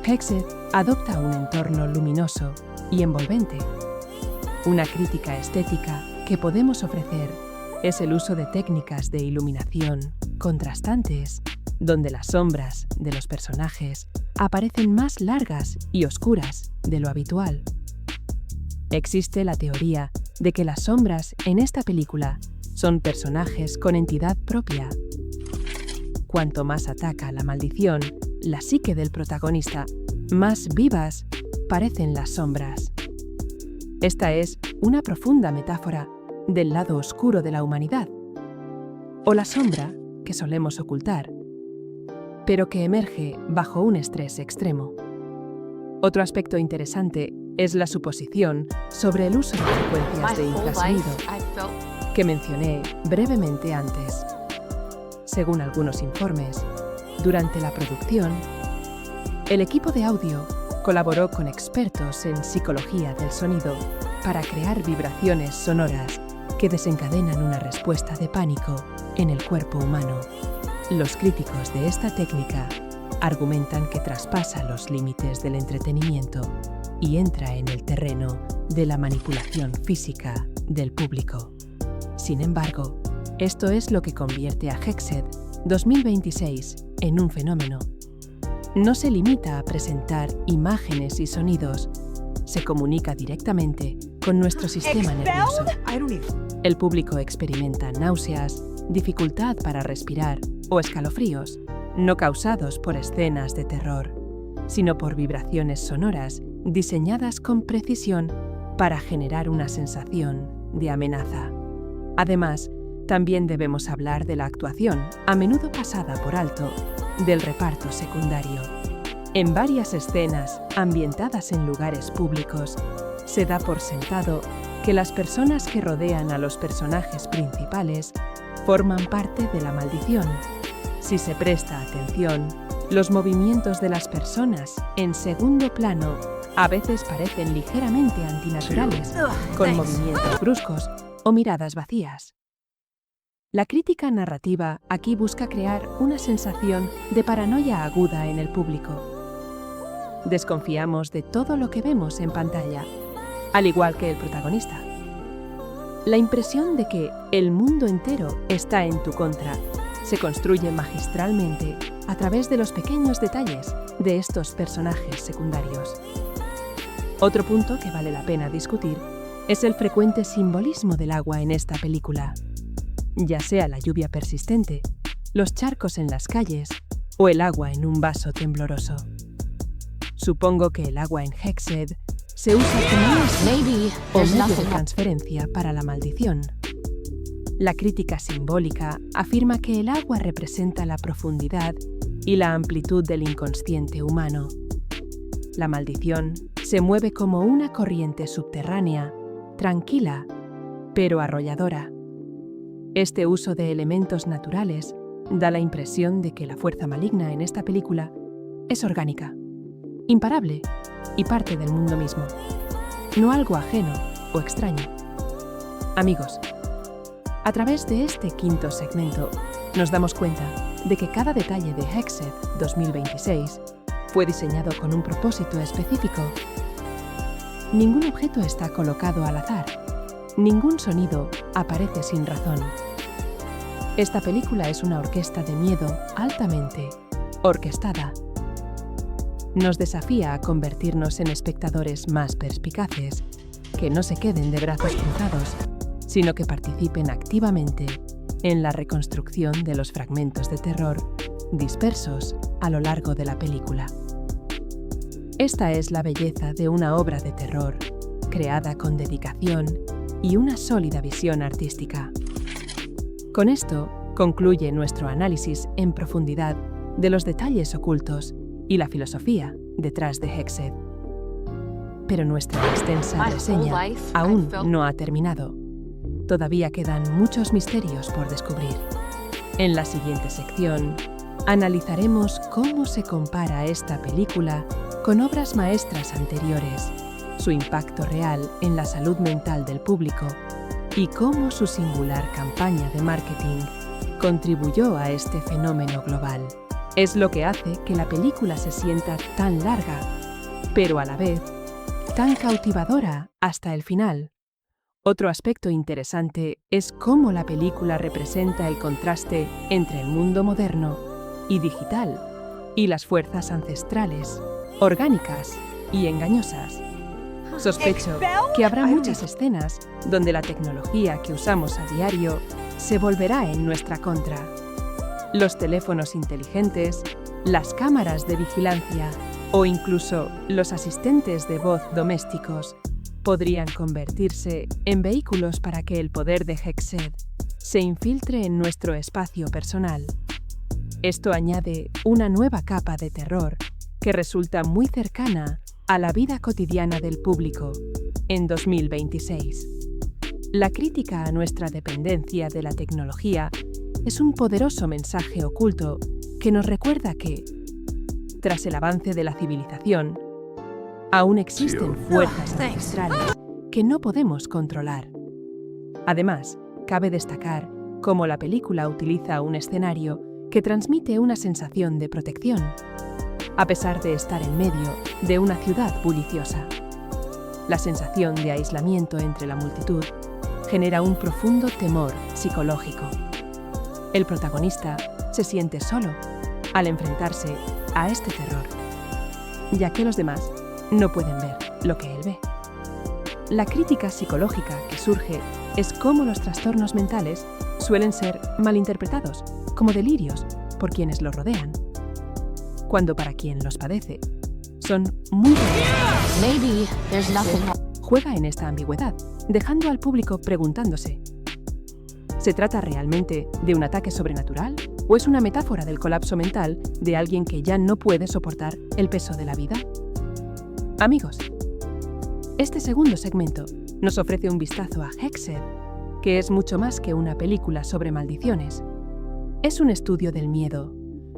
Hexed adopta un entorno luminoso y envolvente. Una crítica estética que podemos ofrecer es el uso de técnicas de iluminación contrastantes, donde las sombras de los personajes aparecen más largas y oscuras de lo habitual. Existe la teoría de que las sombras en esta película son personajes con entidad propia. Cuanto más ataca la maldición la psique del protagonista, más vivas parecen las sombras. Esta es una profunda metáfora del lado oscuro de la humanidad, o la sombra que solemos ocultar, pero que emerge bajo un estrés extremo. Otro aspecto interesante es la suposición sobre el uso de frecuencias de infrasonido que mencioné brevemente antes. Según algunos informes, durante la producción, el equipo de audio colaboró con expertos en psicología del sonido para crear vibraciones sonoras que desencadenan una respuesta de pánico en el cuerpo humano. Los críticos de esta técnica argumentan que traspasa los límites del entretenimiento y entra en el terreno de la manipulación física del público. Sin embargo, esto es lo que convierte a Hexed 2026 en un fenómeno. No se limita a presentar imágenes y sonidos, se comunica directamente con nuestro sistema nervioso. El público experimenta náuseas, dificultad para respirar o escalofríos, no causados por escenas de terror, sino por vibraciones sonoras diseñadas con precisión para generar una sensación de amenaza. Además, también debemos hablar de la actuación, a menudo pasada por alto, del reparto secundario. En varias escenas ambientadas en lugares públicos, se da por sentado que las personas que rodean a los personajes principales forman parte de la maldición. Si se presta atención, los movimientos de las personas en segundo plano a veces parecen ligeramente antinaturales, con movimientos bruscos o miradas vacías. La crítica narrativa aquí busca crear una sensación de paranoia aguda en el público. Desconfiamos de todo lo que vemos en pantalla, al igual que el protagonista. La impresión de que el mundo entero está en tu contra se construye magistralmente a través de los pequeños detalles de estos personajes secundarios. Otro punto que vale la pena discutir es el frecuente simbolismo del agua en esta película. Ya sea la lluvia persistente, los charcos en las calles o el agua en un vaso tembloroso. Supongo que el agua en Hexed se usa como un medio de transferencia para la maldición. La crítica simbólica afirma que el agua representa la profundidad y la amplitud del inconsciente humano. La maldición se mueve como una corriente subterránea, tranquila, pero arrolladora. Este uso de elementos naturales da la impresión de que la fuerza maligna en esta película es orgánica, imparable y parte del mundo mismo, no algo ajeno o extraño. Amigos, a través de este quinto segmento nos damos cuenta de que cada detalle de Hexed 2026 fue diseñado con un propósito específico. Ningún objeto está colocado al azar. Ningún sonido aparece sin razón. Esta película es una orquesta de miedo altamente orquestada. Nos desafía a convertirnos en espectadores más perspicaces, que no se queden de brazos cruzados, sino que participen activamente en la reconstrucción de los fragmentos de terror dispersos a lo largo de la película. Esta es la belleza de una obra de terror creada con dedicación y una sólida visión artística. Con esto concluye nuestro análisis en profundidad de los detalles ocultos y la filosofía detrás de Hexed. Pero nuestra extensa reseña aún no ha terminado. Todavía quedan muchos misterios por descubrir. En la siguiente sección analizaremos cómo se compara esta película con obras maestras anteriores, su impacto real en la salud mental del público y cómo su singular campaña de marketing contribuyó a este fenómeno global. Es lo que hace que la película se sienta tan larga, pero a la vez tan cautivadora hasta el final. Otro aspecto interesante es cómo la película representa el contraste entre el mundo moderno y digital y las fuerzas ancestrales, orgánicas y engañosas. Sospecho que habrá muchas escenas donde la tecnología que usamos a diario se volverá en nuestra contra. Los teléfonos inteligentes, las cámaras de vigilancia o incluso los asistentes de voz domésticos podrían convertirse en vehículos para que el poder de Hexed se infiltre en nuestro espacio personal. Esto añade una nueva capa de terror que resulta muy cercana a la vida cotidiana del público en 2026. La crítica a nuestra dependencia de la tecnología es un poderoso mensaje oculto que nos recuerda que, tras el avance de la civilización, aún existen fuerzas ancestrales que no podemos controlar. Además, cabe destacar cómo la película utiliza un escenario que transmite una sensación de protección, a pesar de estar en medio de una ciudad bulliciosa. La sensación de aislamiento entre la multitud genera un profundo temor psicológico. El protagonista se siente solo al enfrentarse a este terror, ya que los demás no pueden ver lo que él ve. La crítica psicológica que surge es cómo los trastornos mentales suelen ser malinterpretados como delirios por quienes los rodean, cuando para quien los padece son muy reales. Maybe there's nothing wrong. Juega en esta ambigüedad, dejando al público preguntándose: ¿se trata realmente de un ataque sobrenatural o es una metáfora del colapso mental de alguien que ya no puede soportar el peso de la vida? Amigos, este segundo segmento nos ofrece un vistazo a Hexed, que es mucho más que una película sobre maldiciones. Es un estudio del miedo,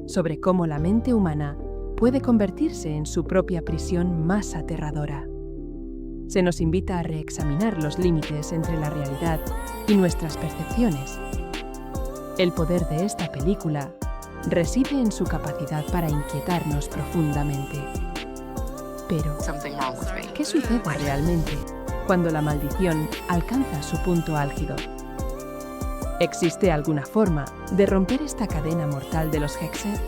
sobre cómo la mente humana puede convertirse en su propia prisión más aterradora. Se nos invita a reexaminar los límites entre la realidad y nuestras percepciones. El poder de esta película reside en su capacidad para inquietarnos profundamente. Pero, Something wrong with me. ¿qué sucede realmente cuando la maldición alcanza su punto álgido? ¿Existe alguna forma de romper esta cadena mortal de los Hexed?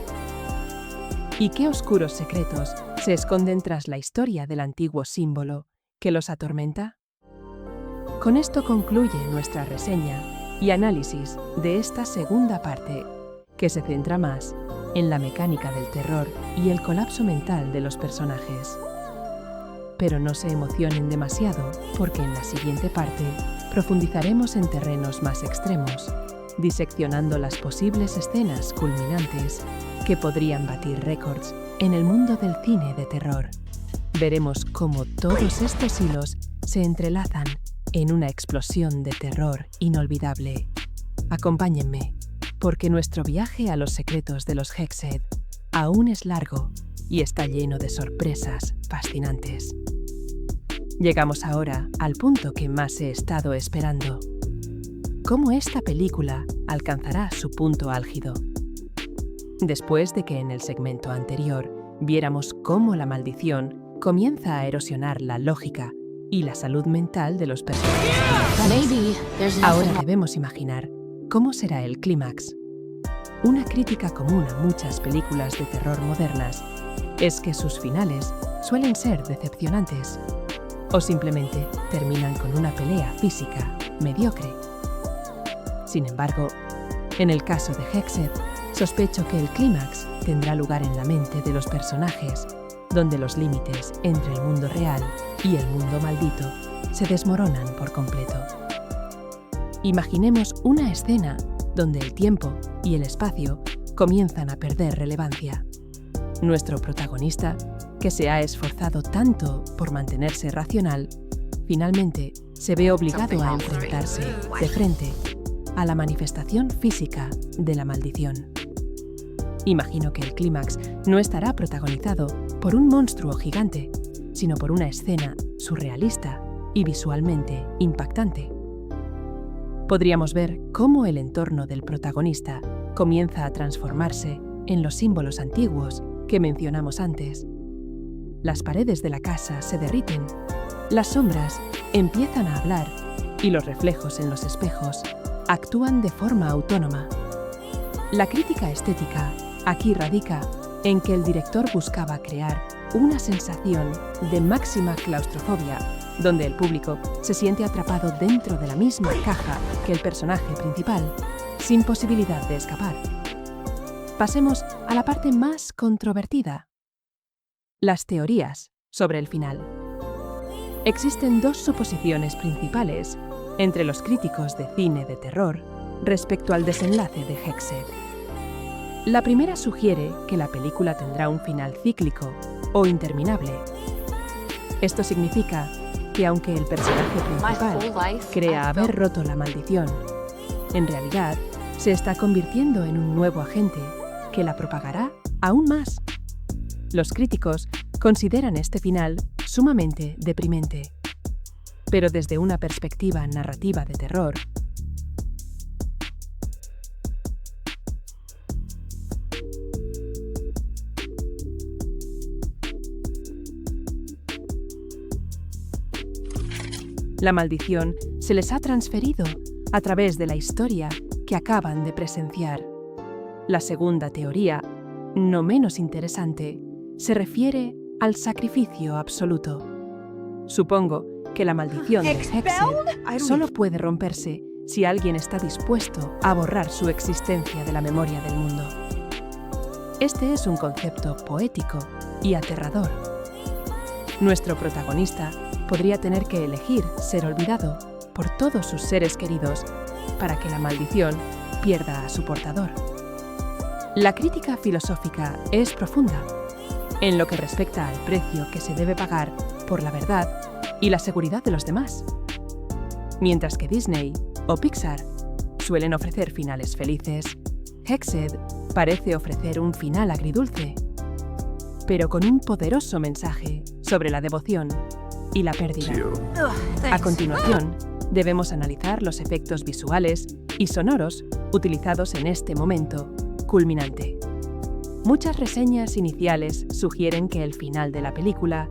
¿Y qué oscuros secretos se esconden tras la historia del antiguo símbolo que los atormenta? Con esto concluye nuestra reseña y análisis de esta segunda parte, que se centra más en la mecánica del terror y el colapso mental de los personajes. Pero no se emocionen demasiado, porque en la siguiente parte profundizaremos en terrenos más extremos, diseccionando las posibles escenas culminantes que podrían batir récords en el mundo del cine de terror. Veremos cómo todos estos hilos se entrelazan en una explosión de terror inolvidable. Acompáñenme, porque nuestro viaje a los secretos de los Hexed aún es largo y está lleno de sorpresas fascinantes. Llegamos ahora al punto que más he estado esperando: ¿cómo esta película alcanzará su punto álgido? Después de que en el segmento anterior viéramos cómo la maldición comienza a erosionar la lógica y la salud mental de los personajes principales, Maybe there's ahora nothing wrong. debemos imaginar cómo será el clímax. Una crítica común a muchas películas de terror modernas es que sus finales suelen ser decepcionantes o simplemente terminan con una pelea física mediocre. Sin embargo, en el caso de Hexed, sospecho que el clímax tendrá lugar en la mente de los personajes, donde los límites entre el mundo real y el mundo maldito se desmoronan por completo. Imaginemos una escena donde el tiempo y el espacio comienzan a perder relevancia. Nuestro protagonista, que se ha esforzado tanto por mantenerse racional, finalmente se ve obligado a enfrentarse de frente a la manifestación física de la maldición. Imagino que el clímax no estará protagonizado por un monstruo gigante, sino por una escena surrealista y visualmente impactante. Podríamos ver cómo el entorno del protagonista comienza a transformarse en los símbolos antiguos que mencionamos antes. Las paredes de la casa se derriten, las sombras empiezan a hablar y los reflejos en los espejos actúan de forma autónoma. La crítica estética aquí radica en que el director buscaba crear una sensación de máxima claustrofobia, donde el público se siente atrapado dentro de la misma caja que el personaje principal, sin posibilidad de escapar. Pasemos a la parte más controvertida: las teorías sobre el final. Existen dos suposiciones principales entre los críticos de cine de terror respecto al desenlace de Hexed. La primera sugiere que la película tendrá un final cíclico o interminable. Esto significa que aunque el personaje principal crea haber roto la maldición, en realidad se está convirtiendo en un nuevo agente que la propagará aún más. Los críticos consideran este final sumamente deprimente, pero desde una perspectiva narrativa de terror, la maldición se les ha transferido a través de la historia que acaban de presenciar. La segunda teoría, no menos interesante, se refiere al sacrificio absoluto. Supongo que la maldición de Hexed solo puede romperse si alguien está dispuesto a borrar su existencia de la memoria del mundo. Este es un concepto poético y aterrador. Nuestro protagonista podría tener que elegir ser olvidado por todos sus seres queridos para que la maldición pierda a su portador. La crítica filosófica es profunda en lo que respecta al precio que se debe pagar por la verdad y la seguridad de los demás. Mientras que Disney o Pixar suelen ofrecer finales felices, Hexed parece ofrecer un final agridulce, pero con un poderoso mensaje sobre la devoción y la pérdida. A continuación, debemos analizar los efectos visuales y sonoros utilizados en este momento culminante. Muchas reseñas iniciales sugieren que el final de la película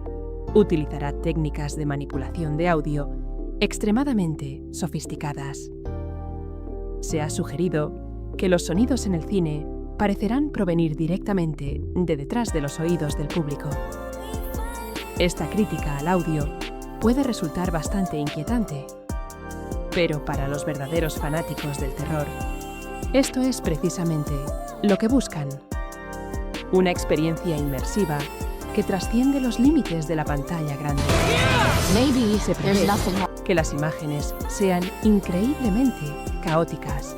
utilizará técnicas de manipulación de audio extremadamente sofisticadas. Se ha sugerido que los sonidos en el cine parecerán provenir directamente de detrás de los oídos del público. Esta crítica al audio puede resultar bastante inquietante, pero para los verdaderos fanáticos del terror, esto es precisamente lo que buscan. Una experiencia inmersiva que trasciende los límites de la pantalla grande. Maybe Se there's prevé nothing wrong. que las imágenes sean increíblemente caóticas,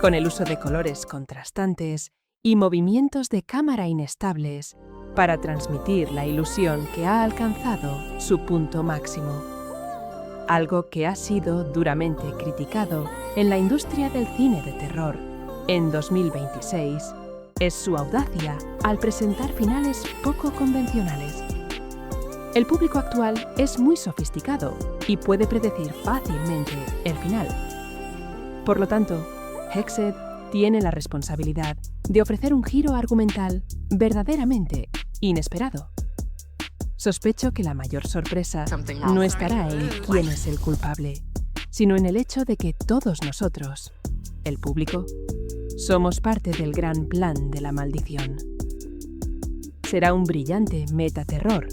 con el uso de colores contrastantes y movimientos de cámara inestables para transmitir la ilusión que ha alcanzado su punto máximo. Algo que ha sido duramente criticado en la industria del cine de terror en 2026 es su audacia al presentar finales poco convencionales. El público actual es muy sofisticado y puede predecir fácilmente el final. Por lo tanto, Hexed tiene la responsabilidad de ofrecer un giro argumental verdaderamente inesperado. Sospecho que la mayor sorpresa no estará en quién es el culpable, sino en el hecho de que todos nosotros, el público, somos parte del gran plan de la maldición. Será un brillante metaterror,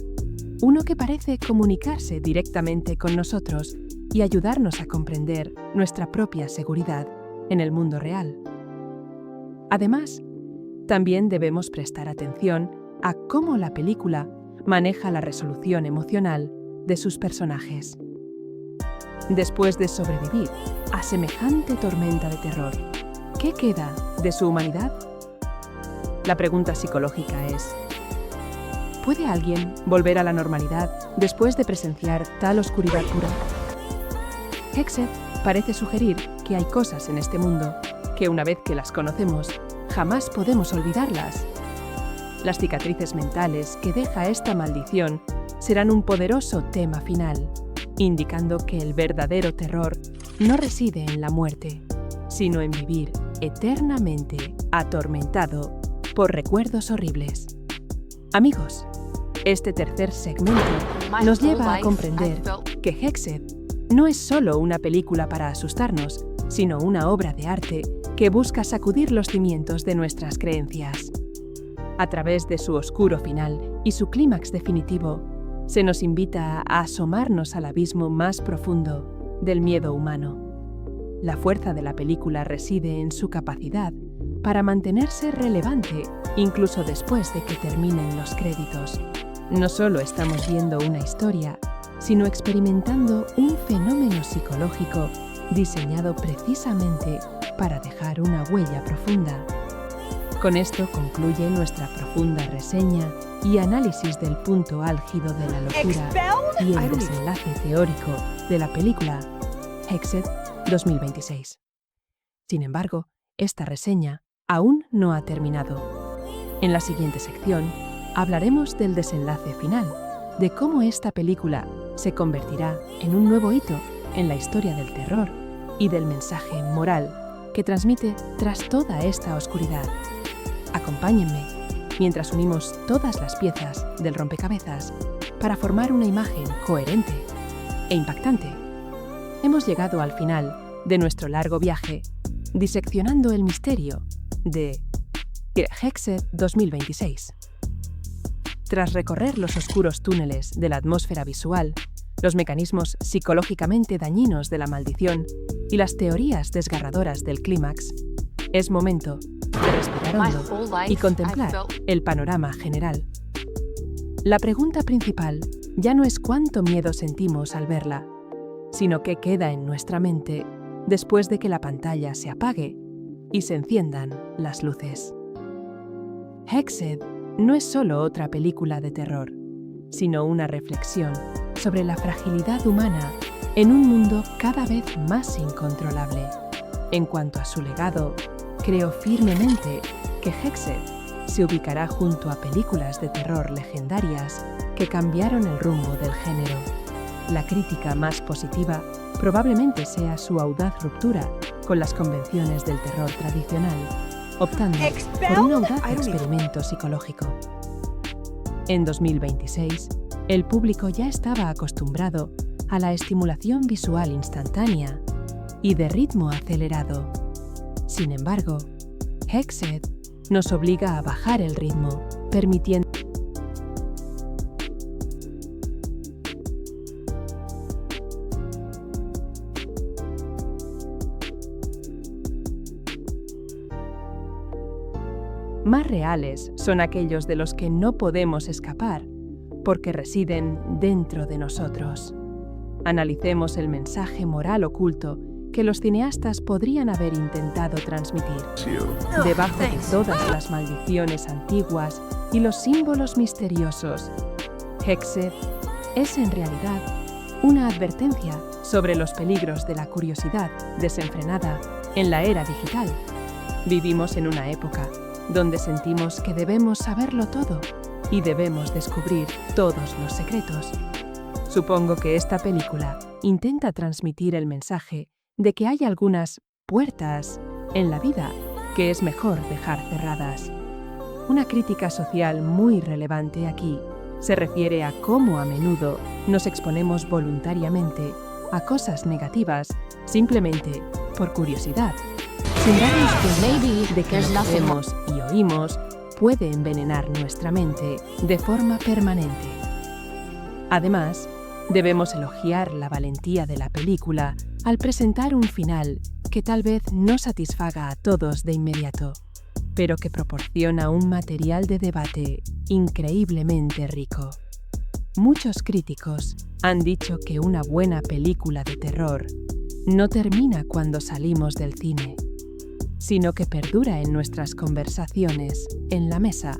uno que parece comunicarse directamente con nosotros y ayudarnos a comprender nuestra propia seguridad en el mundo real. Además, también debemos prestar atención a cómo la película maneja la resolución emocional de sus personajes. Después de sobrevivir a semejante tormenta de terror, ¿qué queda de su humanidad? La pregunta psicológica es: ¿puede alguien volver a la normalidad después de presenciar tal oscuridad pura? Hexed parece sugerir que hay cosas en este mundo que, una vez que las conocemos, jamás podemos olvidarlas. Las cicatrices mentales que deja esta maldición serán un poderoso tema final, indicando que el verdadero terror no reside en la muerte, sino en vivir eternamente atormentado por recuerdos horribles. Amigos, este tercer segmento nos lleva a comprender que Hexed no es solo una película para asustarnos, sino una obra de arte que busca sacudir los cimientos de nuestras creencias. A través de su oscuro final y su clímax definitivo, se nos invita a asomarnos al abismo más profundo del miedo humano. La fuerza de la película reside en su capacidad para mantenerse relevante incluso después de que terminen los créditos. No solo estamos viendo una historia, sino experimentando un fenómeno psicológico diseñado precisamente para dejar una huella profunda. Con esto concluye nuestra profunda reseña y análisis del punto álgido de la locura y el desenlace teórico de la película Hexed 2026. Sin embargo, esta reseña aún no ha terminado. En la siguiente sección hablaremos del desenlace final, de cómo esta película se convertirá en un nuevo hito en la historia del terror y del mensaje moral que transmite tras toda esta oscuridad. Acompáñenme mientras unimos todas las piezas del rompecabezas para formar una imagen coherente e impactante. Hemos llegado al final de nuestro largo viaje diseccionando el misterio de Hexed 2026. Tras recorrer los oscuros túneles de la atmósfera visual, los mecanismos psicológicamente dañinos de la maldición y las teorías desgarradoras del clímax, es momento de respirar hondo y contemplar el panorama general. La pregunta principal ya no es cuánto miedo sentimos al verla, sino qué queda en nuestra mente después de que la pantalla se apague y se enciendan las luces. Hexed no es solo otra película de terror, sino una reflexión sobre la fragilidad humana en un mundo cada vez más incontrolable. En cuanto a su legado, creo firmemente que Hexed se ubicará junto a películas de terror legendarias que cambiaron el rumbo del género. La crítica más positiva probablemente sea su audaz ruptura con las convenciones del terror tradicional, optando por un audaz experimento psicológico. En 2026, el público ya estaba acostumbrado a la estimulación visual instantánea y de ritmo acelerado. Sin embargo, Hexed nos obliga a bajar el ritmo, permitiendo más reales son aquellos de los que no podemos escapar porque residen dentro de nosotros. Analicemos el mensaje moral oculto que los cineastas podrían haber intentado transmitir. Debajo de todas las maldiciones antiguas y los símbolos misteriosos, Hexed es en realidad una advertencia sobre los peligros de la curiosidad desenfrenada en la era digital. Vivimos en una época donde sentimos que debemos saberlo todo y debemos descubrir todos los secretos. Supongo que esta película intenta transmitir el mensaje de que hay algunas puertas en la vida que es mejor dejar cerradas. Una crítica social muy relevante aquí se refiere a cómo a menudo nos exponemos voluntariamente a cosas negativas simplemente por curiosidad, sin darnos cuenta de que lo que vemos y oímos puede envenenar nuestra mente de forma permanente. Además, debemos elogiar la valentía de la película al presentar un final que tal vez no satisfaga a todos de inmediato, pero que proporciona un material de debate increíblemente rico. Muchos críticos han dicho que una buena película de terror no termina cuando salimos del cine, sino que perdura en nuestras conversaciones, en la mesa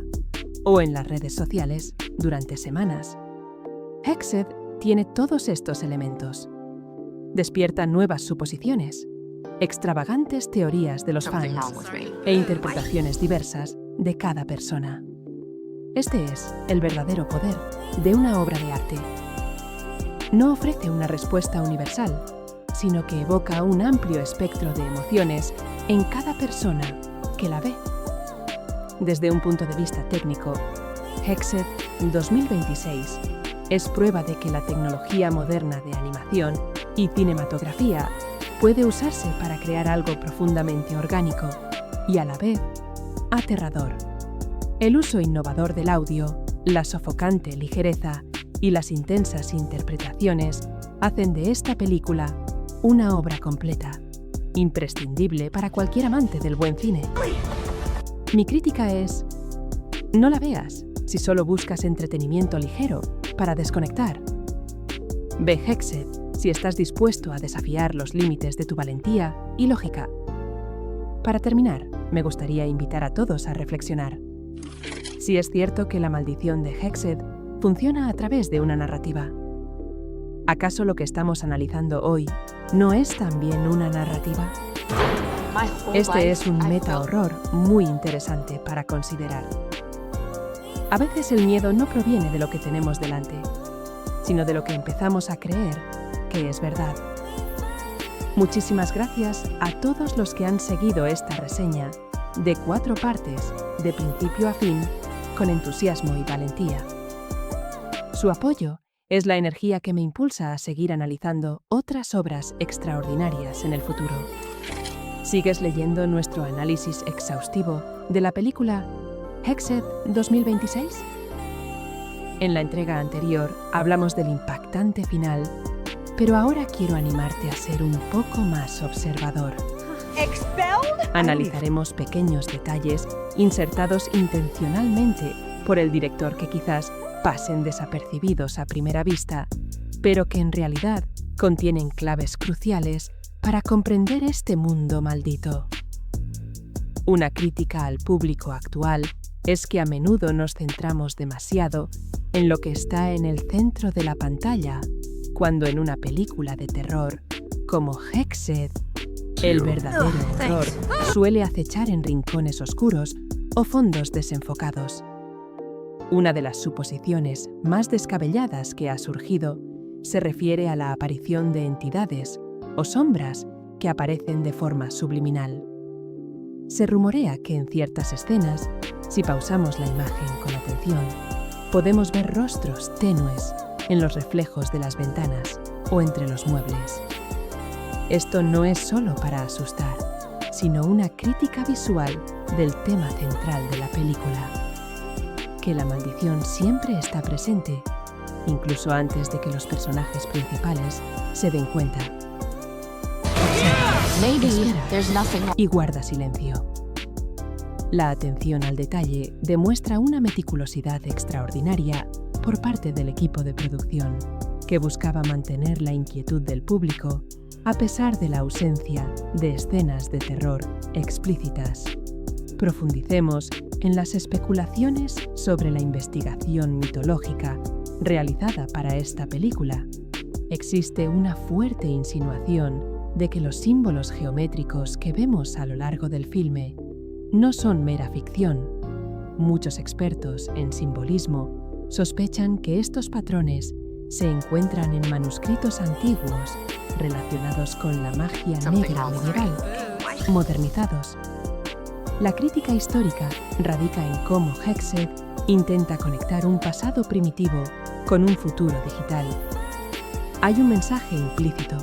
o en las redes sociales durante semanas. Hexed tiene todos estos elementos. Despierta nuevas suposiciones, extravagantes teorías de los Something fans wrong with me. e interpretaciones diversas de cada persona. Este es el verdadero poder de una obra de arte. No ofrece una respuesta universal, sino que evoca un amplio espectro de emociones en cada persona que la ve. Desde un punto de vista técnico, Hexed 2026 es prueba de que la tecnología moderna de animación y cinematografía puede usarse para crear algo profundamente orgánico y a la vez aterrador. El uso innovador del audio, la sofocante ligereza y las intensas interpretaciones hacen de esta película una obra completa, imprescindible para cualquier amante del buen cine. Mi crítica es: no la veas si solo buscas entretenimiento ligero para desconectar. Ve Hexed si estás dispuesto a desafiar los límites de tu valentía y lógica. Para terminar, me gustaría invitar a todos a reflexionar. Si es cierto que la maldición de Hexed funciona a través de una narrativa, ¿acaso lo que estamos analizando hoy no es también una narrativa? My whole Este life, es un I meta-horror muy interesante para considerar. A veces el miedo no proviene de lo que tenemos delante, sino de lo que empezamos a creer que es verdad. Muchísimas gracias a todos los que han seguido esta reseña de 4 partes, de principio a fin, con entusiasmo y valentía. Su apoyo es la energía que me impulsa a seguir analizando otras obras extraordinarias en el futuro. ¿Sigues leyendo nuestro análisis exhaustivo de la película Hexed 2026? En la entrega anterior hablamos del impactante final, pero ahora quiero animarte a ser un poco más observador. Analizaremos pequeños detalles insertados intencionalmente por el director que quizás pasen desapercibidos a primera vista, pero que en realidad contienen claves cruciales para comprender este mundo maldito. Una crítica al público actual es que a menudo nos centramos demasiado en lo que está en el centro de la pantalla, cuando en una película de terror como Hexed, el verdadero horror suele acechar en rincones oscuros o fondos desenfocados. Una de las suposiciones más descabelladas que ha surgido se refiere a la aparición de entidades o sombras que aparecen de forma subliminal. Se rumorea que en ciertas escenas, si pausamos la imagen con atención, podemos ver rostros tenues en los reflejos de las ventanas o entre los muebles. Esto no es solo para asustar, sino una crítica visual del tema central de la película: que la maldición siempre está presente, incluso antes de que los personajes principales se den cuenta. Maybe Espera there's nothing wrong. y guarda silencio. La atención al detalle demuestra una meticulosidad extraordinaria por parte del equipo de producción, que buscaba mantener la inquietud del público a pesar de la ausencia de escenas de terror explícitas. Profundicemos en las especulaciones sobre la investigación mitológica realizada para esta película. Existe una fuerte insinuación de que los símbolos geométricos que vemos a lo largo del filme no son mera ficción. Muchos expertos en simbolismo sospechan que estos patrones se encuentran en manuscritos antiguos relacionados con la magia negra medieval, modernizados. La crítica histórica radica en cómo Hexed intenta conectar un pasado primitivo con un futuro digital. Hay un mensaje implícito.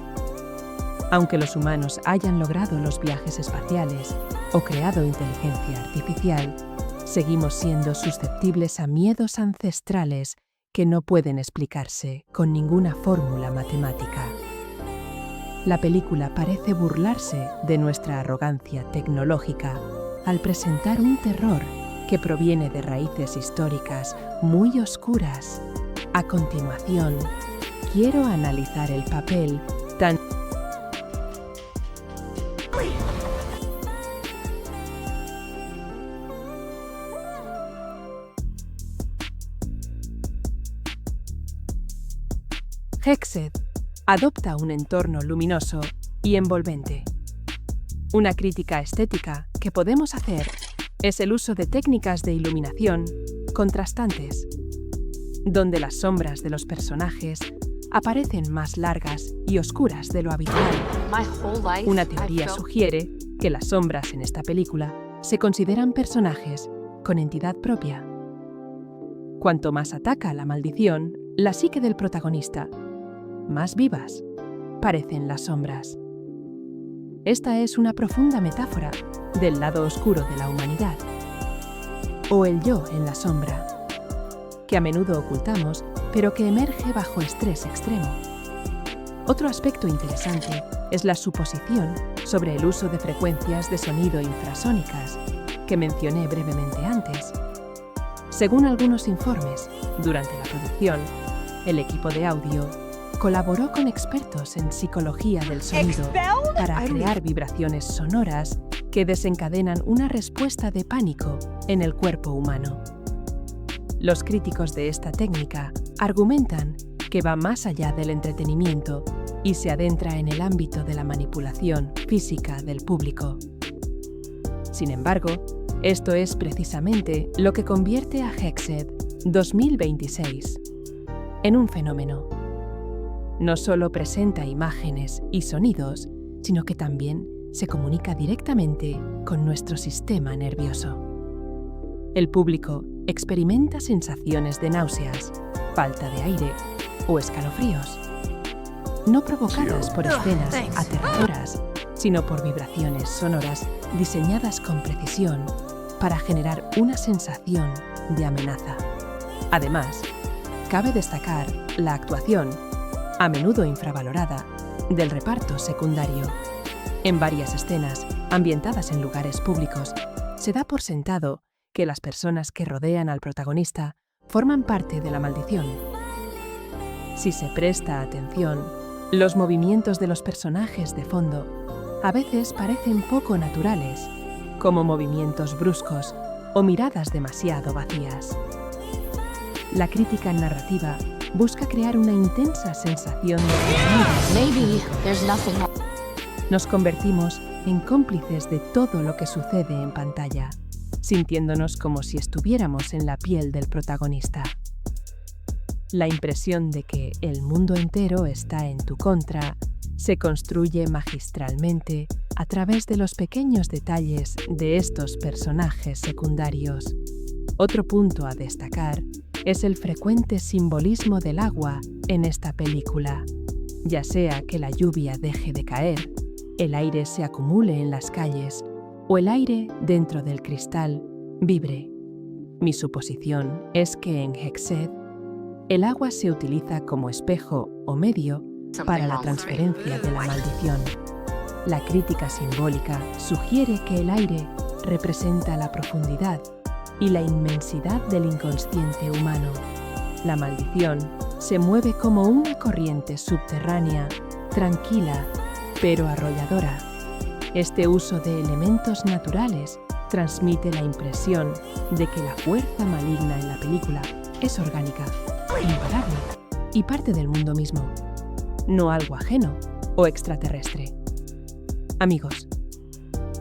Aunque los humanos hayan logrado los viajes espaciales o creado inteligencia artificial, seguimos siendo susceptibles a miedos ancestrales que no pueden explicarse con ninguna fórmula matemática. La película parece burlarse de nuestra arrogancia tecnológica al presentar un terror que proviene de raíces históricas muy oscuras. A continuación, quiero analizar el papel tan Hexed adopta un entorno luminoso y envolvente. Una crítica estética que podemos hacer es el uso de técnicas de iluminación contrastantes, donde las sombras de los personajes aparecen más largas y oscuras de lo habitual. My whole life, Una I teoría felt sugiere que las sombras en esta película se consideran personajes con entidad propia. Cuanto más ataca la maldición la psique del protagonista, más vivas parecen las sombras. Esta es una profunda metáfora del lado oscuro de la humanidad, o el yo en la sombra, que a menudo ocultamos, pero que emerge bajo estrés extremo. Otro aspecto interesante es la suposición sobre el uso de frecuencias de sonido infrasónicas, que mencioné brevemente antes. Según algunos informes, durante la producción, el equipo de audio colaboró con expertos en psicología del sonido para crear vibraciones sonoras que desencadenan una respuesta de pánico en el cuerpo humano. Los críticos de esta técnica argumentan que va más allá del entretenimiento y se adentra en el ámbito de la manipulación física del público. Sin embargo, esto es precisamente lo que convierte a Hexed 2026 en un fenómeno. No solo presenta imágenes y sonidos, sino que también se comunica directamente con nuestro sistema nervioso. El público experimenta sensaciones de náuseas, falta de aire o escalofríos, no provocadas por escenas aterradoras, sino por vibraciones sonoras diseñadas con precisión para generar una sensación de amenaza. Además, cabe destacar la actuación, a menudo infravalorada, del reparto secundario. En varias escenas, ambientadas en lugares públicos, se da por sentado que las personas que rodean al protagonista forman parte de la maldición. Si se presta atención, los movimientos de los personajes de fondo a veces parecen poco naturales, como movimientos bruscos o miradas demasiado vacías. La crítica narrativa busca crear una intensa sensación de maybe there's nothing wrong. Nos convertimos en cómplices de todo lo que sucede en pantalla, sintiéndonos como si estuviéramos en la piel del protagonista. La impresión de que el mundo entero está en tu contra se construye magistralmente a través de los pequeños detalles de estos personajes secundarios. Otro punto a destacar es el frecuente simbolismo del agua en esta película. Ya sea que la lluvia deje de caer, el aire se acumule en las calles o el aire dentro del cristal vibre. Mi suposición es que en Hexed, el agua se utiliza como espejo o medio para la transferencia de la maldición. La crítica simbólica sugiere que el aire representa la profundidad y la inmensidad del inconsciente humano. La maldición se mueve como una corriente subterránea, tranquila, pero arrolladora. Este uso de elementos naturales transmite la impresión de que la fuerza maligna en la película es orgánica, imparable y parte del mundo mismo, no algo ajeno o extraterrestre. Amigos,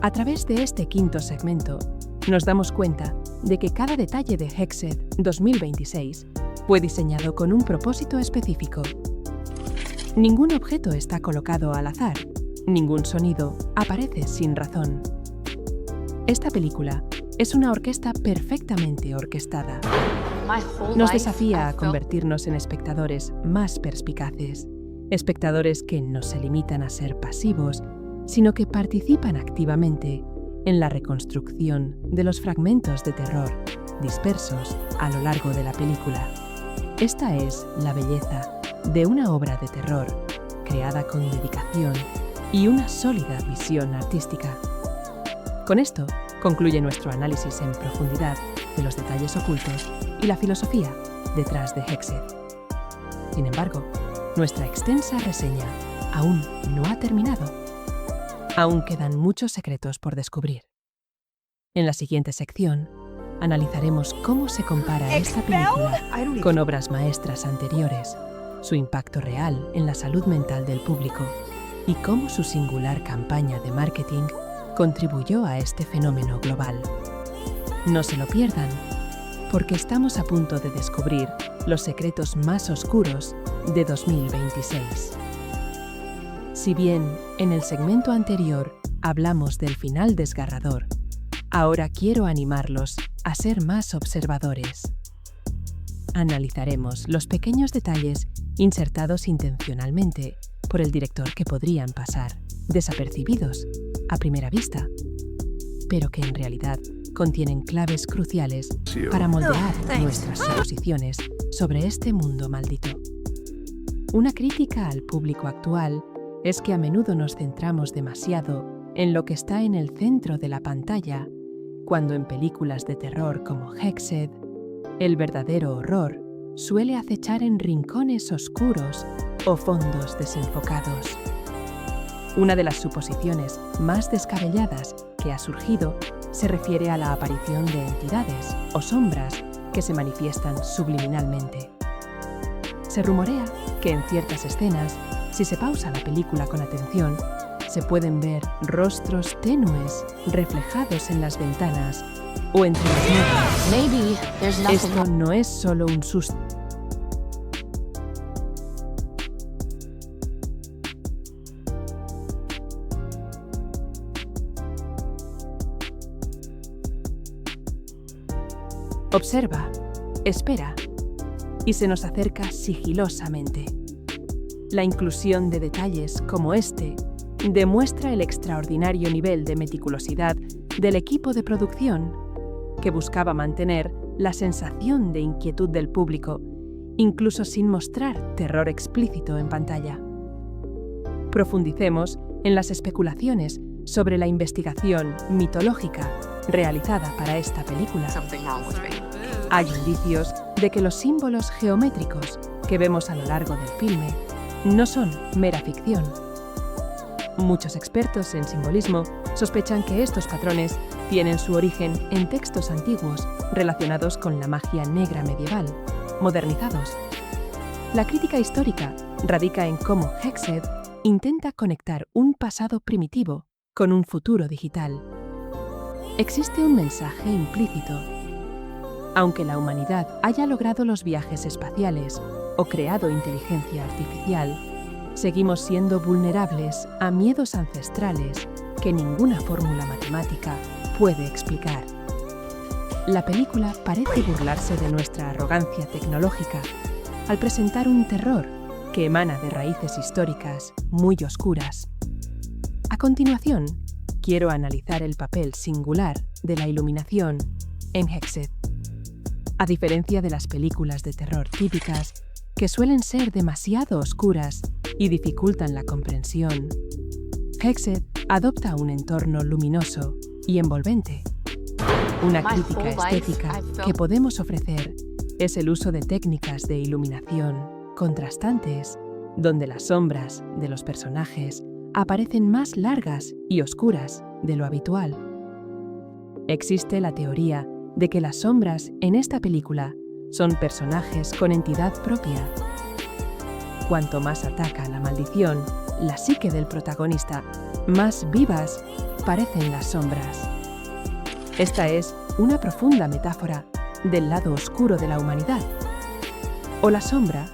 a través de este quinto segmento, nos damos cuenta de que cada detalle de Hexed 2026 fue diseñado con un propósito específico. Ningún objeto está colocado al azar, ningún sonido aparece sin razón. Esta película es una orquesta perfectamente orquestada. Nos desafía a convertirnos en espectadores más perspicaces, espectadores que no se limitan a ser pasivos, sino que participan activamente en la reconstrucción de los fragmentos de terror dispersos a lo largo de la película. Esta es la belleza de una obra de terror creada con dedicación y una sólida visión artística. Con esto concluye nuestro análisis en profundidad de los detalles ocultos y la filosofía detrás de Hexed. Sin embargo, nuestra extensa reseña aún no ha terminado. Aún quedan muchos secretos por descubrir. En la siguiente sección, analizaremos cómo se compara esta película con obras maestras anteriores, su impacto real en la salud mental del público y cómo su singular campaña de marketing contribuyó a este fenómeno global. No se lo pierdan, porque estamos a punto de descubrir los secretos más oscuros de 2026. Si bien en el segmento anterior hablamos del final desgarrador, ahora quiero animarlos a ser más observadores. Analizaremos los pequeños detalles insertados intencionalmente por el director que podrían pasar desapercibidos a primera vista, pero que en realidad contienen claves cruciales para moldear nuestras suposiciones sobre este mundo maldito. Una crítica al público actual es que a menudo nos centramos demasiado en lo que está en el centro de la pantalla, cuando en películas de terror como Hexed, el verdadero horror suele acechar en rincones oscuros o fondos desenfocados. Una de las suposiciones más descabelladas que ha surgido se refiere a la aparición de entidades o sombras que se manifiestan subliminalmente. Se rumorea que en ciertas escenas, si se pausa la película con atención, se pueden ver rostros tenues reflejados en las ventanas o entre las nubes. Maybe there's nothing Esto wrong. no es solo un susto. Observa, espera, y se nos acerca sigilosamente. La inclusión de detalles como este demuestra el extraordinario nivel de meticulosidad del equipo de producción, que buscaba mantener la sensación de inquietud del público, incluso sin mostrar terror explícito en pantalla. Profundicemos en las especulaciones sobre la investigación mitológica realizada para esta película. Something wrong with me. Hay indicios de que los símbolos geométricos que vemos a lo largo del filme no son mera ficción. Muchos expertos en simbolismo sospechan que estos patrones tienen su origen en textos antiguos relacionados con la magia negra medieval, modernizados. La crítica histórica radica en cómo Hexed intenta conectar un pasado primitivo con un futuro digital. Existe un mensaje implícito. Aunque la humanidad haya logrado los viajes espaciales o creado inteligencia artificial, seguimos siendo vulnerables a miedos ancestrales que ninguna fórmula matemática puede explicar. La película parece burlarse de nuestra arrogancia tecnológica al presentar un terror que emana de raíces históricas muy oscuras. A continuación, quiero analizar el papel singular de la iluminación en Hexed. A diferencia de las películas de terror típicas, que suelen ser demasiado oscuras y dificultan la comprensión, Hexed adopta un entorno luminoso y envolvente. Una crítica estética que podemos ofrecer es el uso de técnicas de iluminación contrastantes, donde las sombras de los personajes aparecen más largas y oscuras de lo habitual. Existe la teoría de que las sombras en esta película son personajes con entidad propia. Cuanto más ataca la maldición la psique del protagonista, más vivas parecen las sombras. Esta es una profunda metáfora del lado oscuro de la humanidad. O la sombra